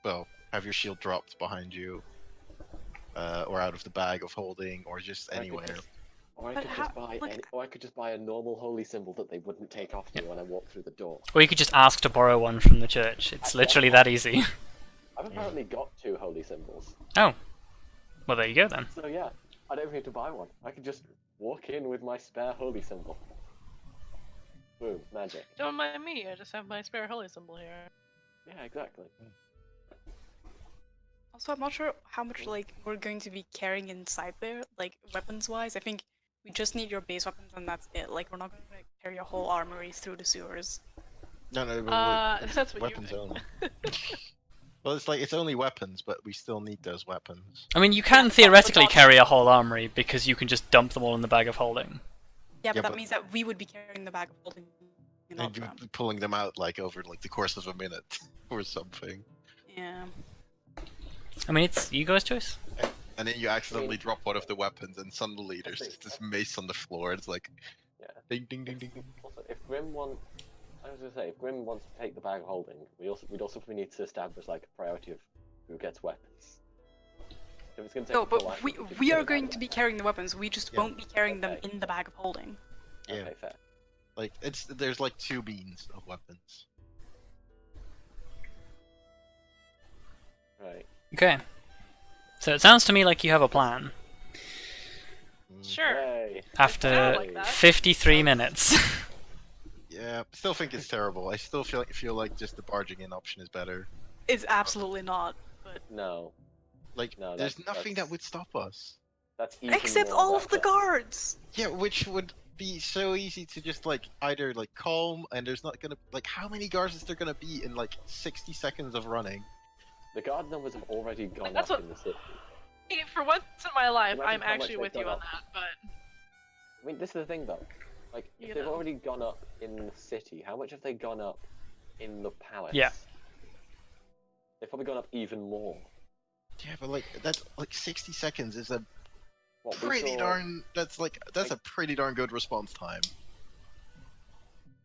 well, have your shield dropped behind you, or out of the bag of holding, or just Or I could anywhere. just- Or I But could how- just buy like- or I could just buy a normal holy symbol that they wouldn't take off me when I walk through the door. Or you could just ask to borrow one from the church. It's literally that easy. I've apparently got 2 holy symbols. Oh. Well, there you go then. So yeah, I don't even need to buy one. I could just walk in with my spare holy symbol. Boom, magic. Don't mind me, I just have my spare holy symbol here. Yeah, exactly. Also, I'm not sure how much like we're going to be carrying inside there, like weapons-wise. I think we just need your base weapons and that's it. Like, we're not going to carry a whole armory through the sewers. No, but That's what you weapons think. only. Well, it's like it's only weapons, but we still need those weapons. I mean, you can theoretically carry a whole armory because you can just dump them all in the bag of holding. Yeah, but Yeah, that but- means that we would be carrying the bag of holding. And not And you're them. pulling them out like over like the course of a minute or something, Yeah. I mean, it's you guys' choice. and then you accidentally drop one of the weapons, and suddenly there's just this mace on the floor. It's like, Yeah. ding ding ding ding. ding. Also, if Grim wants, I was gonna say, if Grim wants to take the bag of holding, we'd also probably need to establish like a priority of who gets weapons. If it's gonna take No, a full but action, we could we get are it going out to of be there. carrying the weapons. We just Yeah. won't be carrying them Okay. in the bag of holding. Yeah. Okay, fair. Like there's like 2 beans of weapons. Right. Okay. So it sounds to me like you have a plan. Sure. Yay. After sound like that. 53 minutes. Yeah, I still think it's terrible. I still feel like just the barging in option is better. It's absolutely not. No, Like No, there's that's- nothing that would stop us. that's even Except more all of the better. guards. Yeah, which would be so easy to just like either like calm, and there's not gonna like how many guards is there gonna be in like 60 seconds of running? The guard numbers have already gone That's up what- in the city. Hey, for once in my life, Imagine I'm how much actually they've with you done on up. that, but I mean, this is the thing though. Like, if You they've know. already gone up in the city, how much have they gone up in the palace? Yeah. They've probably gone up even more. Yeah, but like that's like 60 seconds is a What, we pretty saw- darn. That's a pretty darn good response time.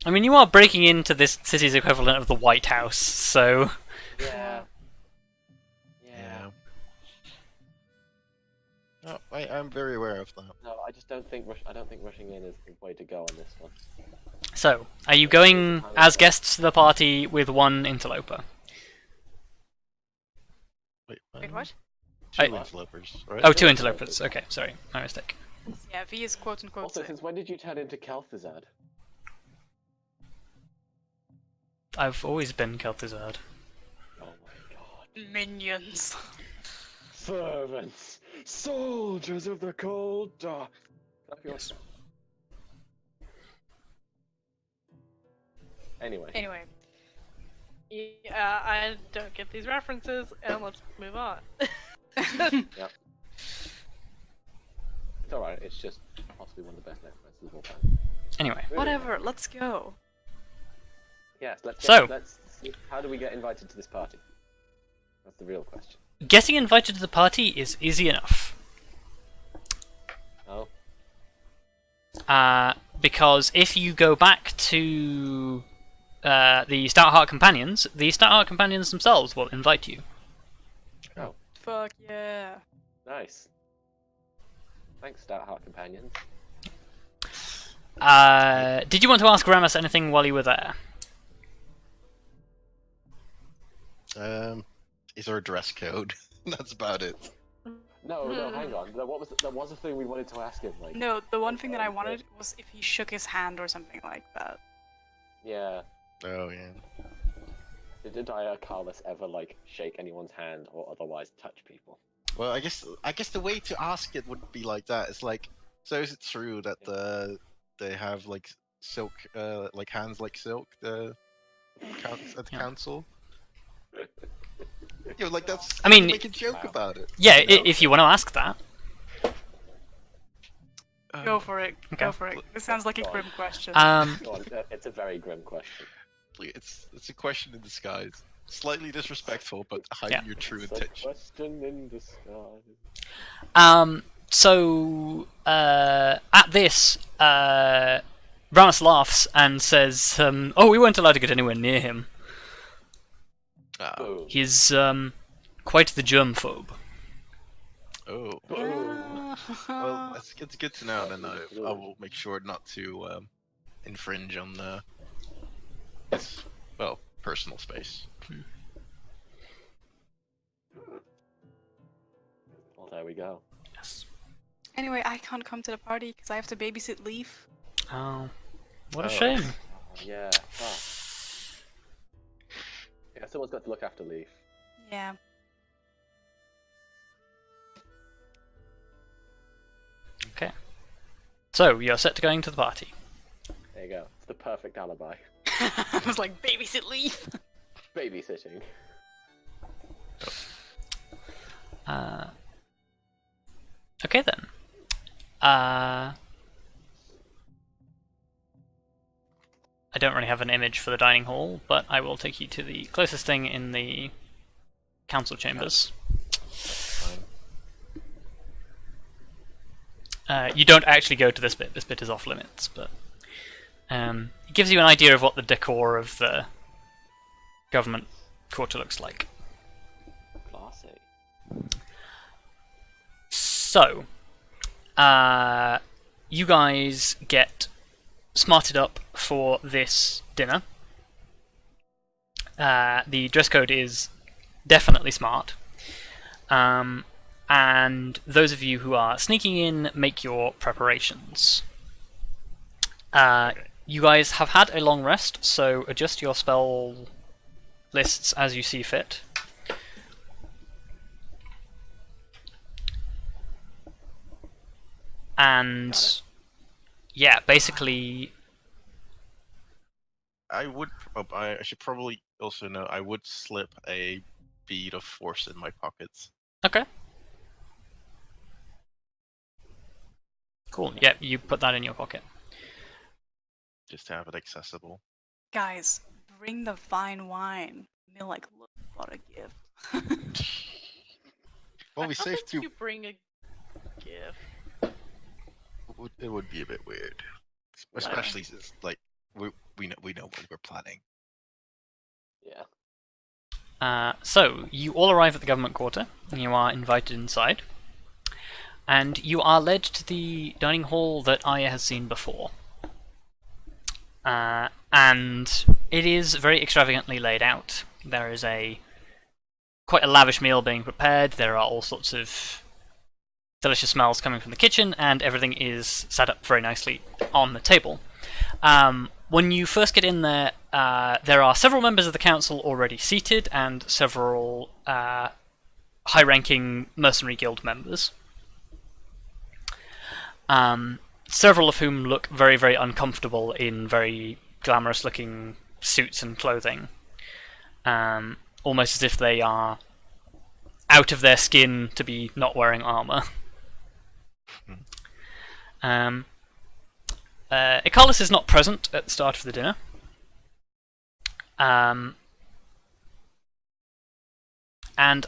I mean, you are breaking into this city's equivalent of the White House, so Yeah. Yeah. Oh, I'm very aware of that. No, I just don't think rushing in is the way to go on this one. So, are you going as guests to the party with one interloper? Wait, what? Two interlopers, right? Oh, two interlopers. Okay, sorry, my mistake. Yeah, V is quote unquote. Also, since when did you turn into Kel'Thuzad? I've always been Kel'Thuzad. Oh my god. Minions. Servants, soldiers of the cold dark. Yes. Anyway. Yeah, I don't get these references, and let's move on. Yep. It's alright, it's just possibly one of the best necromancers of all time. Anyway. Whatever, let's go. Yes, let's see. How do we get invited to this party? That's the real question. Getting invited to the party is easy enough. Oh. Because if you go back to the Stoutheart Companions themselves will invite you. Oh. Fuck yeah. Nice. Thanks, Stoutheart Companions. Did you want to ask Ramus anything while you were there? Is there a dress code? That's about it. No, hang on. There was a thing we wanted to ask him. Like, No, the one thing that I wanted was if he shook his hand or something like that. yeah. Oh yeah. Did Irkalis ever like shake anyone's hand or otherwise touch people? Well, I guess the way to ask it would be like that. It's like, so is it true that they have like silk, like hands like silk, at the council? You know, like that's. I mean, make a joke about it. Yeah, you know? if you want to ask that. Go for it. Okay. Go for it. This sounds like a grim question. Go on, it's a very grim question. It's a question in disguise. Slightly disrespectful, but hiding Yeah. your true It's a intention. question in disguise. So at this, Ramus laughs and says, "Oh, we weren't allowed to get anywhere near him. Boom. He's quite the germphobe." Oh. Well, it's good to know. Then I will make sure not to infringe on his personal space. Well, there we go. Yes. Anyway, I can't come to the party because I have to babysit Leaf. Oh, what a Oh. shame. Yeah. Oh. Yeah, someone's got to look after Leaf. Yeah. Okay. So you're set to going to the party. There you go. It's the perfect alibi. I was like, babysit Leaf. Babysitting. Okay then. I don't really have an image for the dining hall, but I will take you to the closest thing in the council chambers. You don't actually go to this bit. This bit is off limits, but it gives you an idea of what the decor of the government quarter looks like. Classy. So, you guys get smarted up for this dinner. The dress code is definitely smart. And those of you who are sneaking in, make your preparations. You guys have had a long rest, so adjust your spell lists as you see fit. And yeah, basically, I should probably also know I would slip a bead of force in my pockets. okay. Cool. Yeah, you put that in your pocket. Just to have it accessible. Guys, bring the fine wine. I mean, like, look what a gift. Well, we I don't saved think two. You bring a gift. It would be a bit weird, especially since like we know what we're planning. Yeah. So you all arrive at the government quarter, and you are invited inside. and you are led to the dining hall that Arya has seen before. And it is very extravagantly laid out. There is quite a lavish meal being prepared. There are all sorts of delicious smells coming from the kitchen, and everything is set up very nicely on the table. When you first get in there, there are several members of the council already seated, and several high-ranking mercenary guild members. Several of whom look very, very uncomfortable in very glamorous-looking suits and clothing. Almost as if they are out of their skin to be not wearing armour. Irkalis is not present at the start of the dinner. And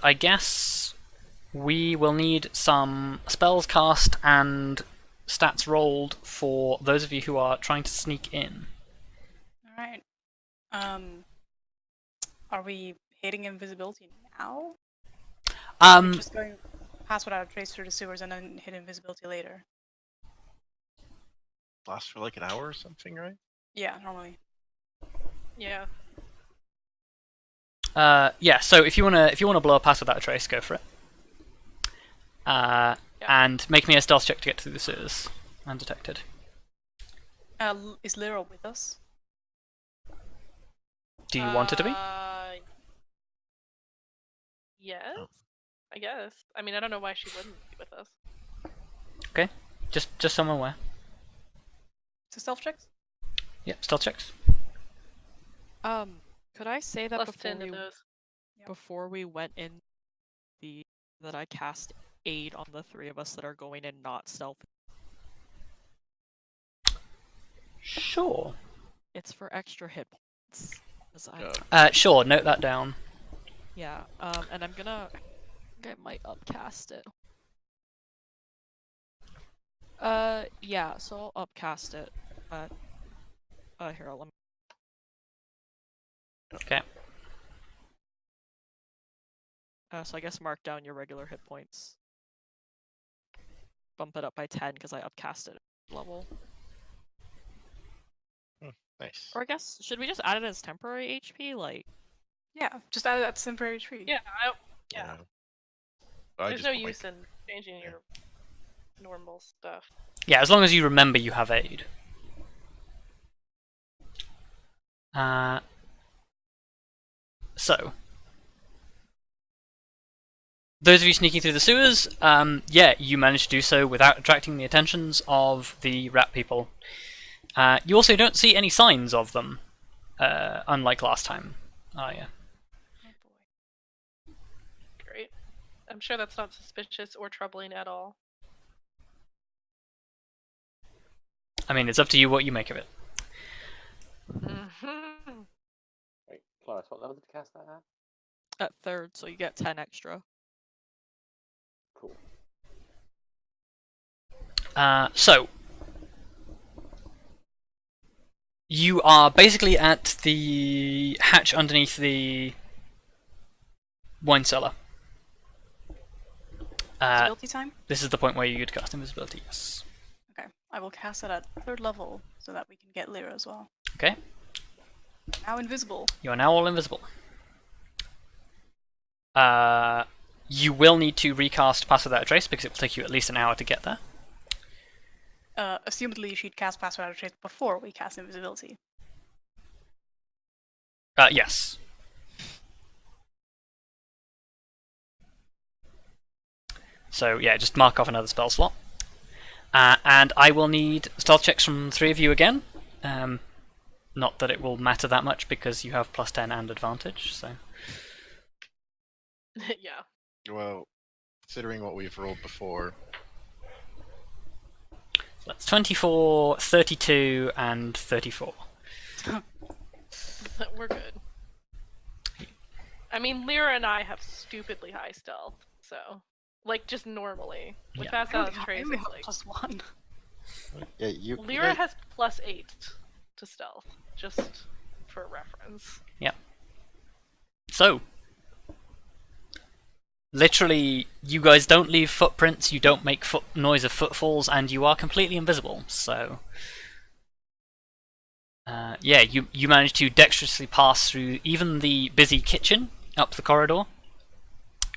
I guess we will need some spells cast and stats rolled for those of you who are trying to sneak in. Alright. Are we hitting invisibility now? We're just going pass without a trace through the sewers and then hit invisibility later. Lasts for like an hour or something, right? Yeah, normally. Yeah. Yeah, so if you wanna blow a pass without a trace, go for it. And make me a stealth check to get through the sewers undetected. Is Lyra with us? Do you want her to be? Yes. I guess. I mean, I don't know why she wouldn't be with us. Okay, just so I'm aware. To stealth checks? Yep, stealth checks. Could I say that Plus 10 to those. before we went in that I cast aid on the three of us that are going in not stealth? Sure. It's for extra hit points. Sure, note that down. Yeah, and I might upcast it. Yeah, so I'll upcast it. Here, let me... Okay. So I guess mark down your regular hit points. Bump it up by 10 because I upcast it level. Nice. Or I guess, should we just add it as temporary HP? Like... Yeah, just add that temporary tree. Yeah, yeah. There's no use in changing your normal stuff. Yeah, as long as you remember you have aid. So, those of you sneaking through the sewers, yeah, you managed to do so without attracting the attentions of the rat people. You also don't see any signs of them, unlike last time, Arya. Great. I'm sure that's not suspicious or troubling at all. I mean, it's up to you what you make of it. Wait, Clarice, what level did you cast that at? At 3rd, so you get 10 extra. Cool. So, you are basically at the hatch underneath the wine cellar. Invisibility time? This is the point where you could cast invisibility, yes. Okay, I will cast it at 3rd level so that we can get Lyra as well. Okay. Now invisible. You are now all invisible. You will need to recast Pass Without a Trace because it will take you at least an hour to get there. Assumedly she'd cast Pass Without a Trace before we cast invisibility. Yes. So yeah, just mark off another spell slot. And I will need stealth checks from 3 of you again. Not that it will matter that much because you have plus 10 and advantage, so... Yeah. Well, considering what we've rolled before... That's 24, 32, and 34. We're good. I mean, Lyra and I have stupidly high stealth, so... Like, just normally. With Yeah. Pass Out Trace, we it's have like... +1. Yeah, you... Lyra has +8 to stealth, just for reference. Yep. So, literally, you guys don't leave footprints, you don't make noise of footfalls, and you are completely invisible. So, yeah, you manage to dexterously pass through even the busy kitchen up the corridor,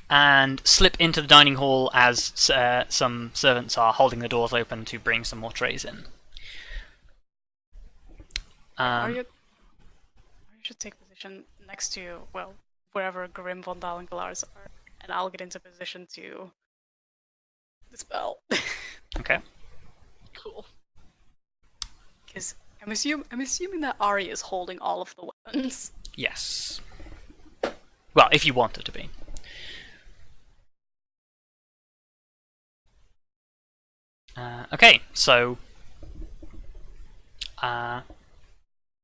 and slip into the dining hall as some servants are holding the doors open to bring some more trays in. You should take position next to, well, wherever Grim, Vondal, and Kelariis are, and I'll get into position to dispel. Okay. Cool. Because I'm assuming that Arya is holding all of the weapons. Yes. Well, if you want it to be. Okay, so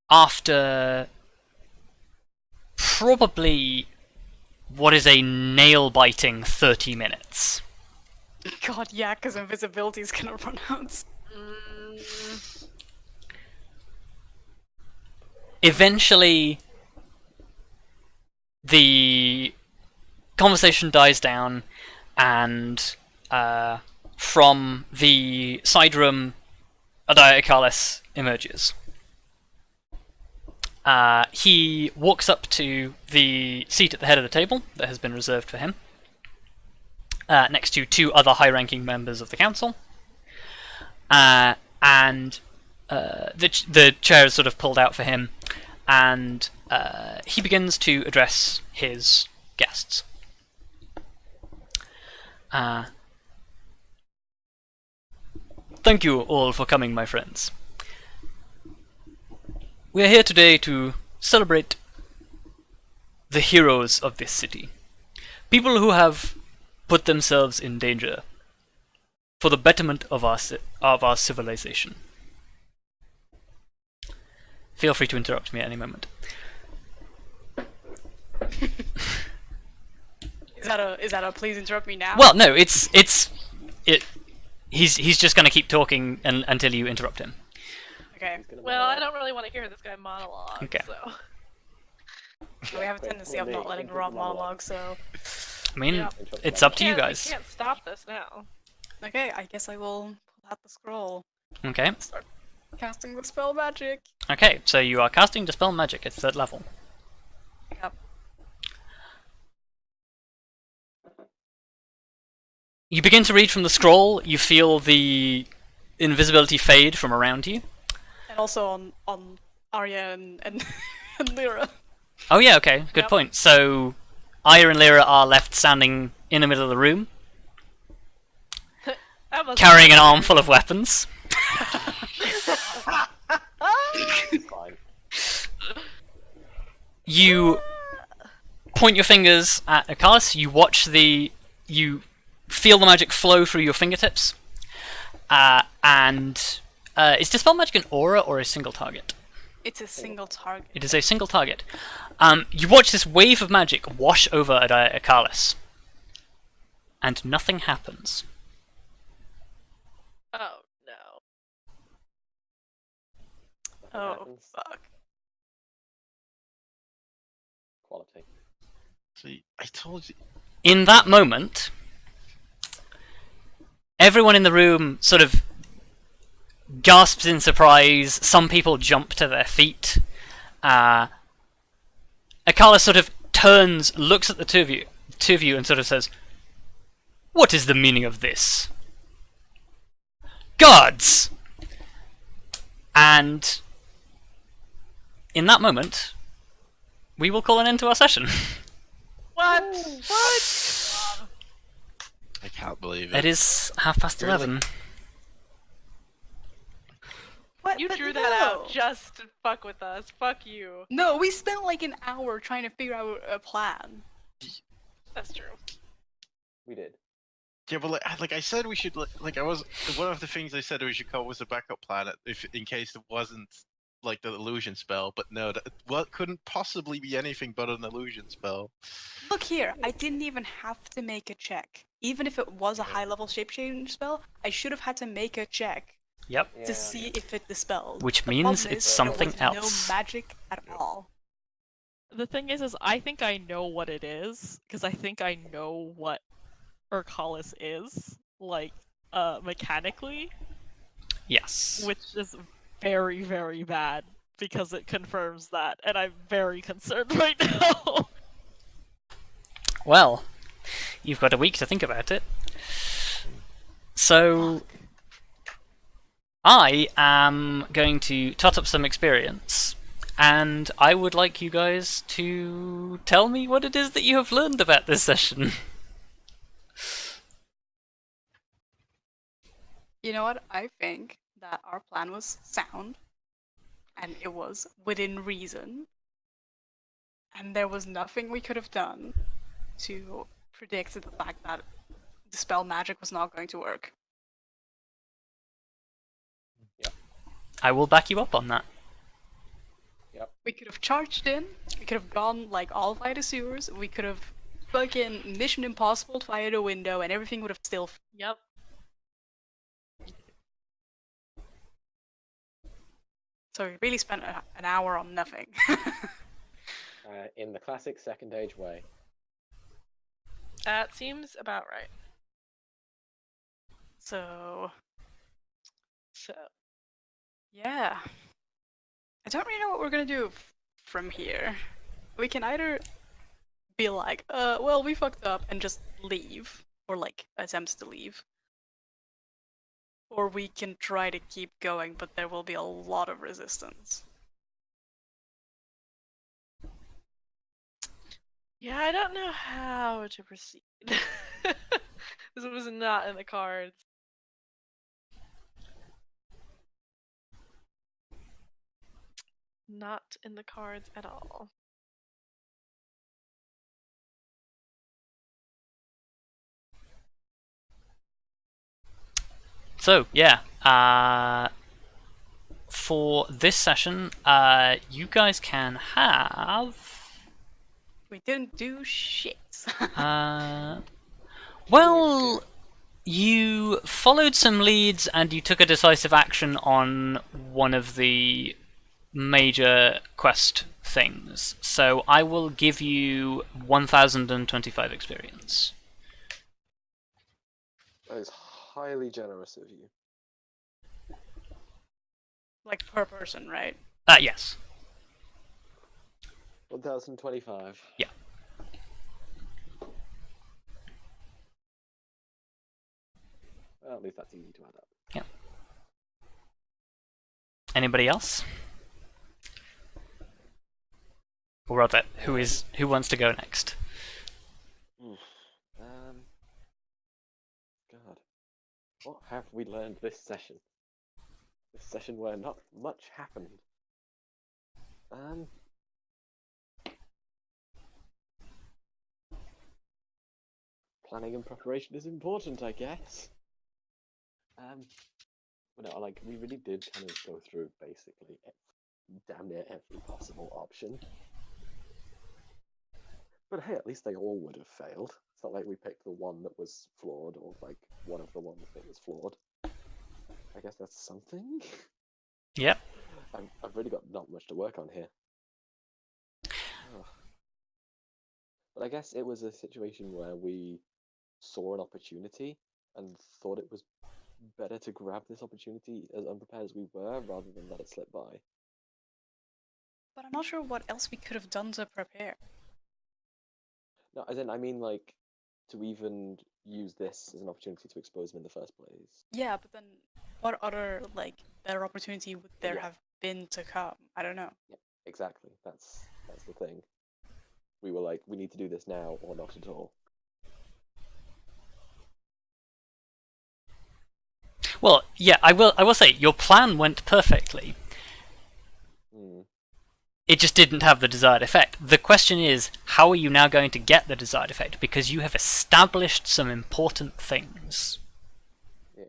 after probably what is a nail-biting 30 minutes. God, yeah, because invisibility is gonna run out. Eventually, the conversation dies down, and from the side room, Irkalis emerges. He walks up to the seat at the head of the table that has been reserved for him, next to two other high-ranking members of the council, and the chair is sort of pulled out for him, and he begins to address his guests. Thank you all for coming, my friends. We are here today to celebrate the heroes of this city. People who have put themselves in danger for the betterment of our civilization. Feel free to interrupt me at any moment. Is that a please interrupt me now? Well, no, he's just going to keep talking until you interrupt him. Okay. Well, I don't really want to hear this guy monologue, Okay. so... We have a tendency of not letting Rob monologue, so... I mean, Yeah. it's up to you guys. You can't stop this now. Okay, I guess I will pull out the scroll. Okay. Start casting the spell magic. Okay, so you are casting Dispel Magic at 3rd level. Yep. You begin to read from the scroll, you feel the invisibility fade from around you. And also on Arya and and Lyra. Oh yeah, okay, good Yep. point. So, Arya and Lyra are left standing in the middle of the room, That must carrying an arm full of weapons. It's fine. You point your fingers at Irkalis, you feel the magic flow through your fingertips, and is Dispel Magic an aura or a single target? It's a single target. It is a single target. You watch this wave of magic wash over at Irkalis, and nothing happens. Oh, no. Oh, happens. fuck. Quality. See, I told you. In that moment, everyone in the room sort of gasps in surprise. Some people jump to their feet. Irkalis sort of turns, looks at the two of you, and sort of says, "What is the meaning of this? Guards!" And in that moment, we will call an end to our session. What? What? I can't believe it. It is 11:30. What? You But drew no. that out just to fuck with us. Fuck you. No, we spent like an hour trying to figure out a plan. That's true. We did. Yeah, but like I said, we should like I was one of the things I said we should come up was a backup plan if in case it wasn't like the illusion spell. But no, that couldn't possibly be anything but an illusion spell. Look here, I didn't even have to make a check. Even if it was a high-level shape-change spell, I should have had to make a check Yep. to see if it dispelled. Which The means problem it's is, something there was else. no magic at all. The thing is I think I know what it is, because I think I know what Irkalis is, like, mechanically. Yes. Which is very, very bad, because it confirms that, and I'm very concerned right now. Well, you've got a week to think about it. So, I am going to tot up some experience, and I would like you guys to tell me what it is that you have learned about this session. You know what? I think that our plan was sound, and it was within reason, and there was nothing we could have done to predict the fact that dispel magic was not going to work. Yep. I will back you up on that. Yep. We could have charged in, we could have gone like all via the sewers, we could have fucking Mission Impossible via the window, and everything would have still. Yep. So we really spent an hour on nothing. In the classic second age way. That seems about right. So So, yeah, I don't really know what we're gonna do from here. We can either be like, well, we fucked up and just leave, or like attempt to leave. Or we can try to keep going, but there will be a lot of resistance. yeah, I don't know how to proceed. This was not in the cards. Not in the cards at all. So, yeah, for this session, you guys can have... We didn't do shit. Well, you followed some leads and you took a decisive action on one of the major quest things. So I will give you 1025 experience. That is highly generous of you. Like per person, right? Yes. 1025. Yeah. Well, at least that's easy to add up. Yeah. Anybody else? Or rather, who wants to go next? God, what have we learned this session? This session where not much happened. Planning and preparation is important, I guess. But no, like, we really did kind of go through basically damn near every possible option. But hey, at least they all would have failed. It's not like we picked the one that was flawed, or like one of the ones that was flawed. I guess that's something. Yep. I've really got not much to work on here. Ugh. But I guess it was a situation where we saw an opportunity and thought it was better to grab this opportunity as unprepared as we were, rather than let it slip by. But I'm not sure what else we could have done to prepare. No, as in, I mean, like, to even use this as an opportunity to expose them in the first place. Yeah, but then what other, like, better opportunity would there have been to come? I don't know. Yeah, exactly. That's the thing. We were like, we need to do this now or not at all. Well, yeah, I will say your plan went perfectly. It just didn't have the desired effect. The question is, how are you now going to get the desired effect? Because you have established some important things. Yeah.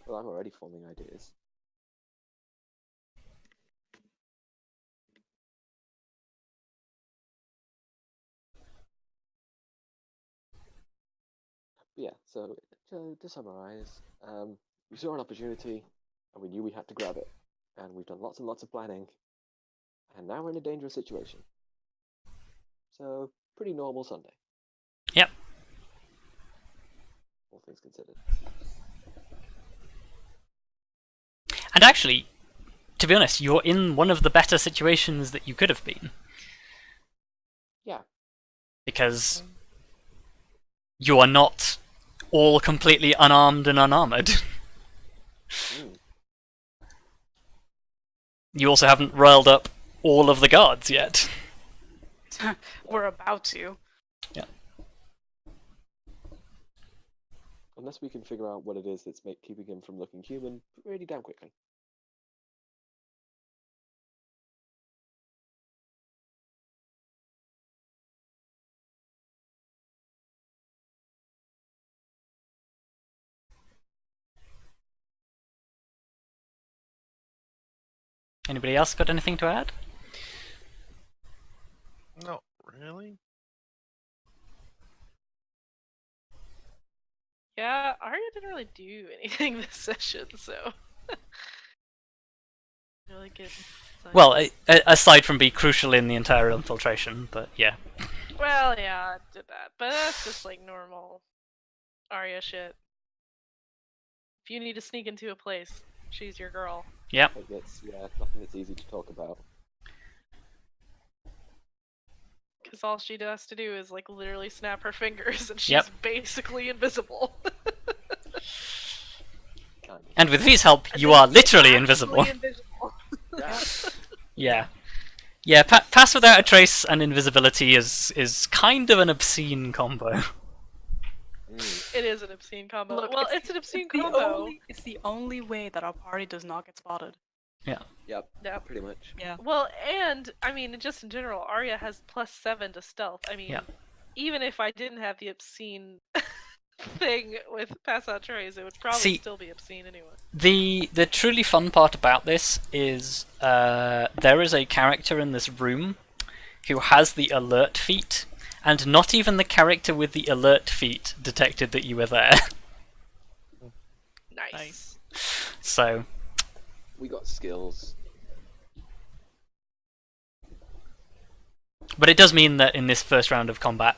Well, I'm already forming ideas. yeah, so to summarize, we saw an opportunity, and we knew we had to grab it, and we've done lots and lots of planning, and now we're in a dangerous situation. So, pretty normal Sunday. Yep. All things considered. And actually, to be honest, you're in one of the better situations that you could have been. Yeah. Because you are not all completely unarmed and unarmored. You also haven't riled up all of the guards yet. We're about to. Yeah. Unless we can figure out what it is that's keeping him from looking human pretty damn quickly. Anybody else got anything to add? Not really. Yeah, Arya didn't really do anything this session, so really good. Well, aside from be crucial in the entire infiltration, but yeah. Well, yeah, I did that, but that's just like normal Arya shit. If you need to sneak into a place, she's your girl. Yep. Like nothing that's easy to talk about. Because all she has to do is like literally snap her fingers, and she's basically invisible. And with V's help, you are literally invisible. Yeah. Yeah, pass without a trace and invisibility is kind of an obscene combo. It is an obscene combo. Look, well, it's an obscene combo. It's the only way that our party does not get spotted. Yeah. Yep. Yeah. Pretty much. Yeah. Well, and I mean, just in general, Arya has +7 to stealth. I mean, even if I didn't have the obscene thing with pass out trays, it would probably still be obscene anyway. The truly fun part about this is there is a character in this room who has the alert feat, and not even the character with the alert feat detected that you were there. Nice. So we got skills. But it does mean that in this first round of combat,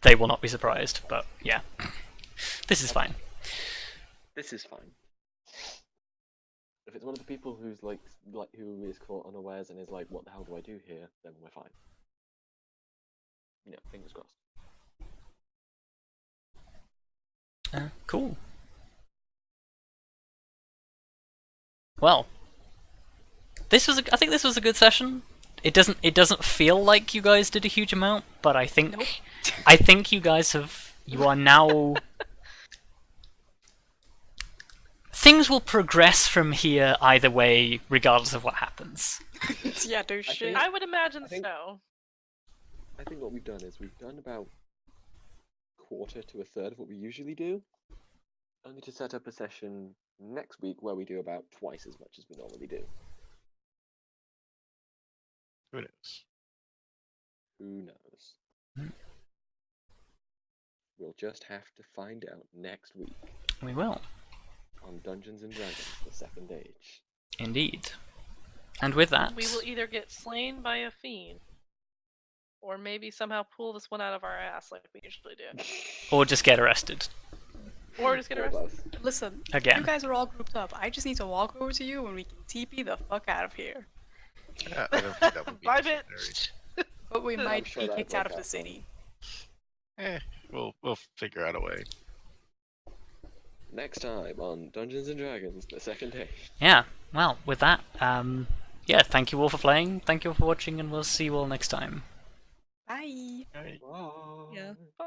they will not be surprised. But yeah, this is fine. This is fine. If it's one of the people who's like who is caught unawares and is like, "What the hell do I do here?" then we're fine. Yeah, fingers crossed. Cool. Well, I think this was a good session. It doesn't feel like you guys did a huge amount, but I think I think you guys you are now. Things will progress from here either way, regardless of what happens. Yeah, no shit. I would imagine so. I think what we've done is we've done about quarter to a third of what we usually do, only to set up a session next week where we do about twice as much as we normally do. Who knows? Who knows? We'll just have to find out next week. We will. On Dungeons and Dragons, the Second Age. Indeed. And with that, we will either get slain by a fiend, or maybe somehow pull this one out of our ass like we usually do. Or just get arrested. Or just get arrested. Listen, Again. you guys are all grouped up. I just need to walk over to you and we can TP the fuck out of here. Yeah, I don't think that would be Bye, necessary. bitch. But we might sure be that'd kicked out work of the out. city. We'll figure out a way. Next time on Dungeons and Dragons, the Second Age. Yeah. Well, with that, yeah. Thank you all for playing. Thank you all for watching, and we'll see you all next time. Bye. All right. Bye. Yeah. Bye.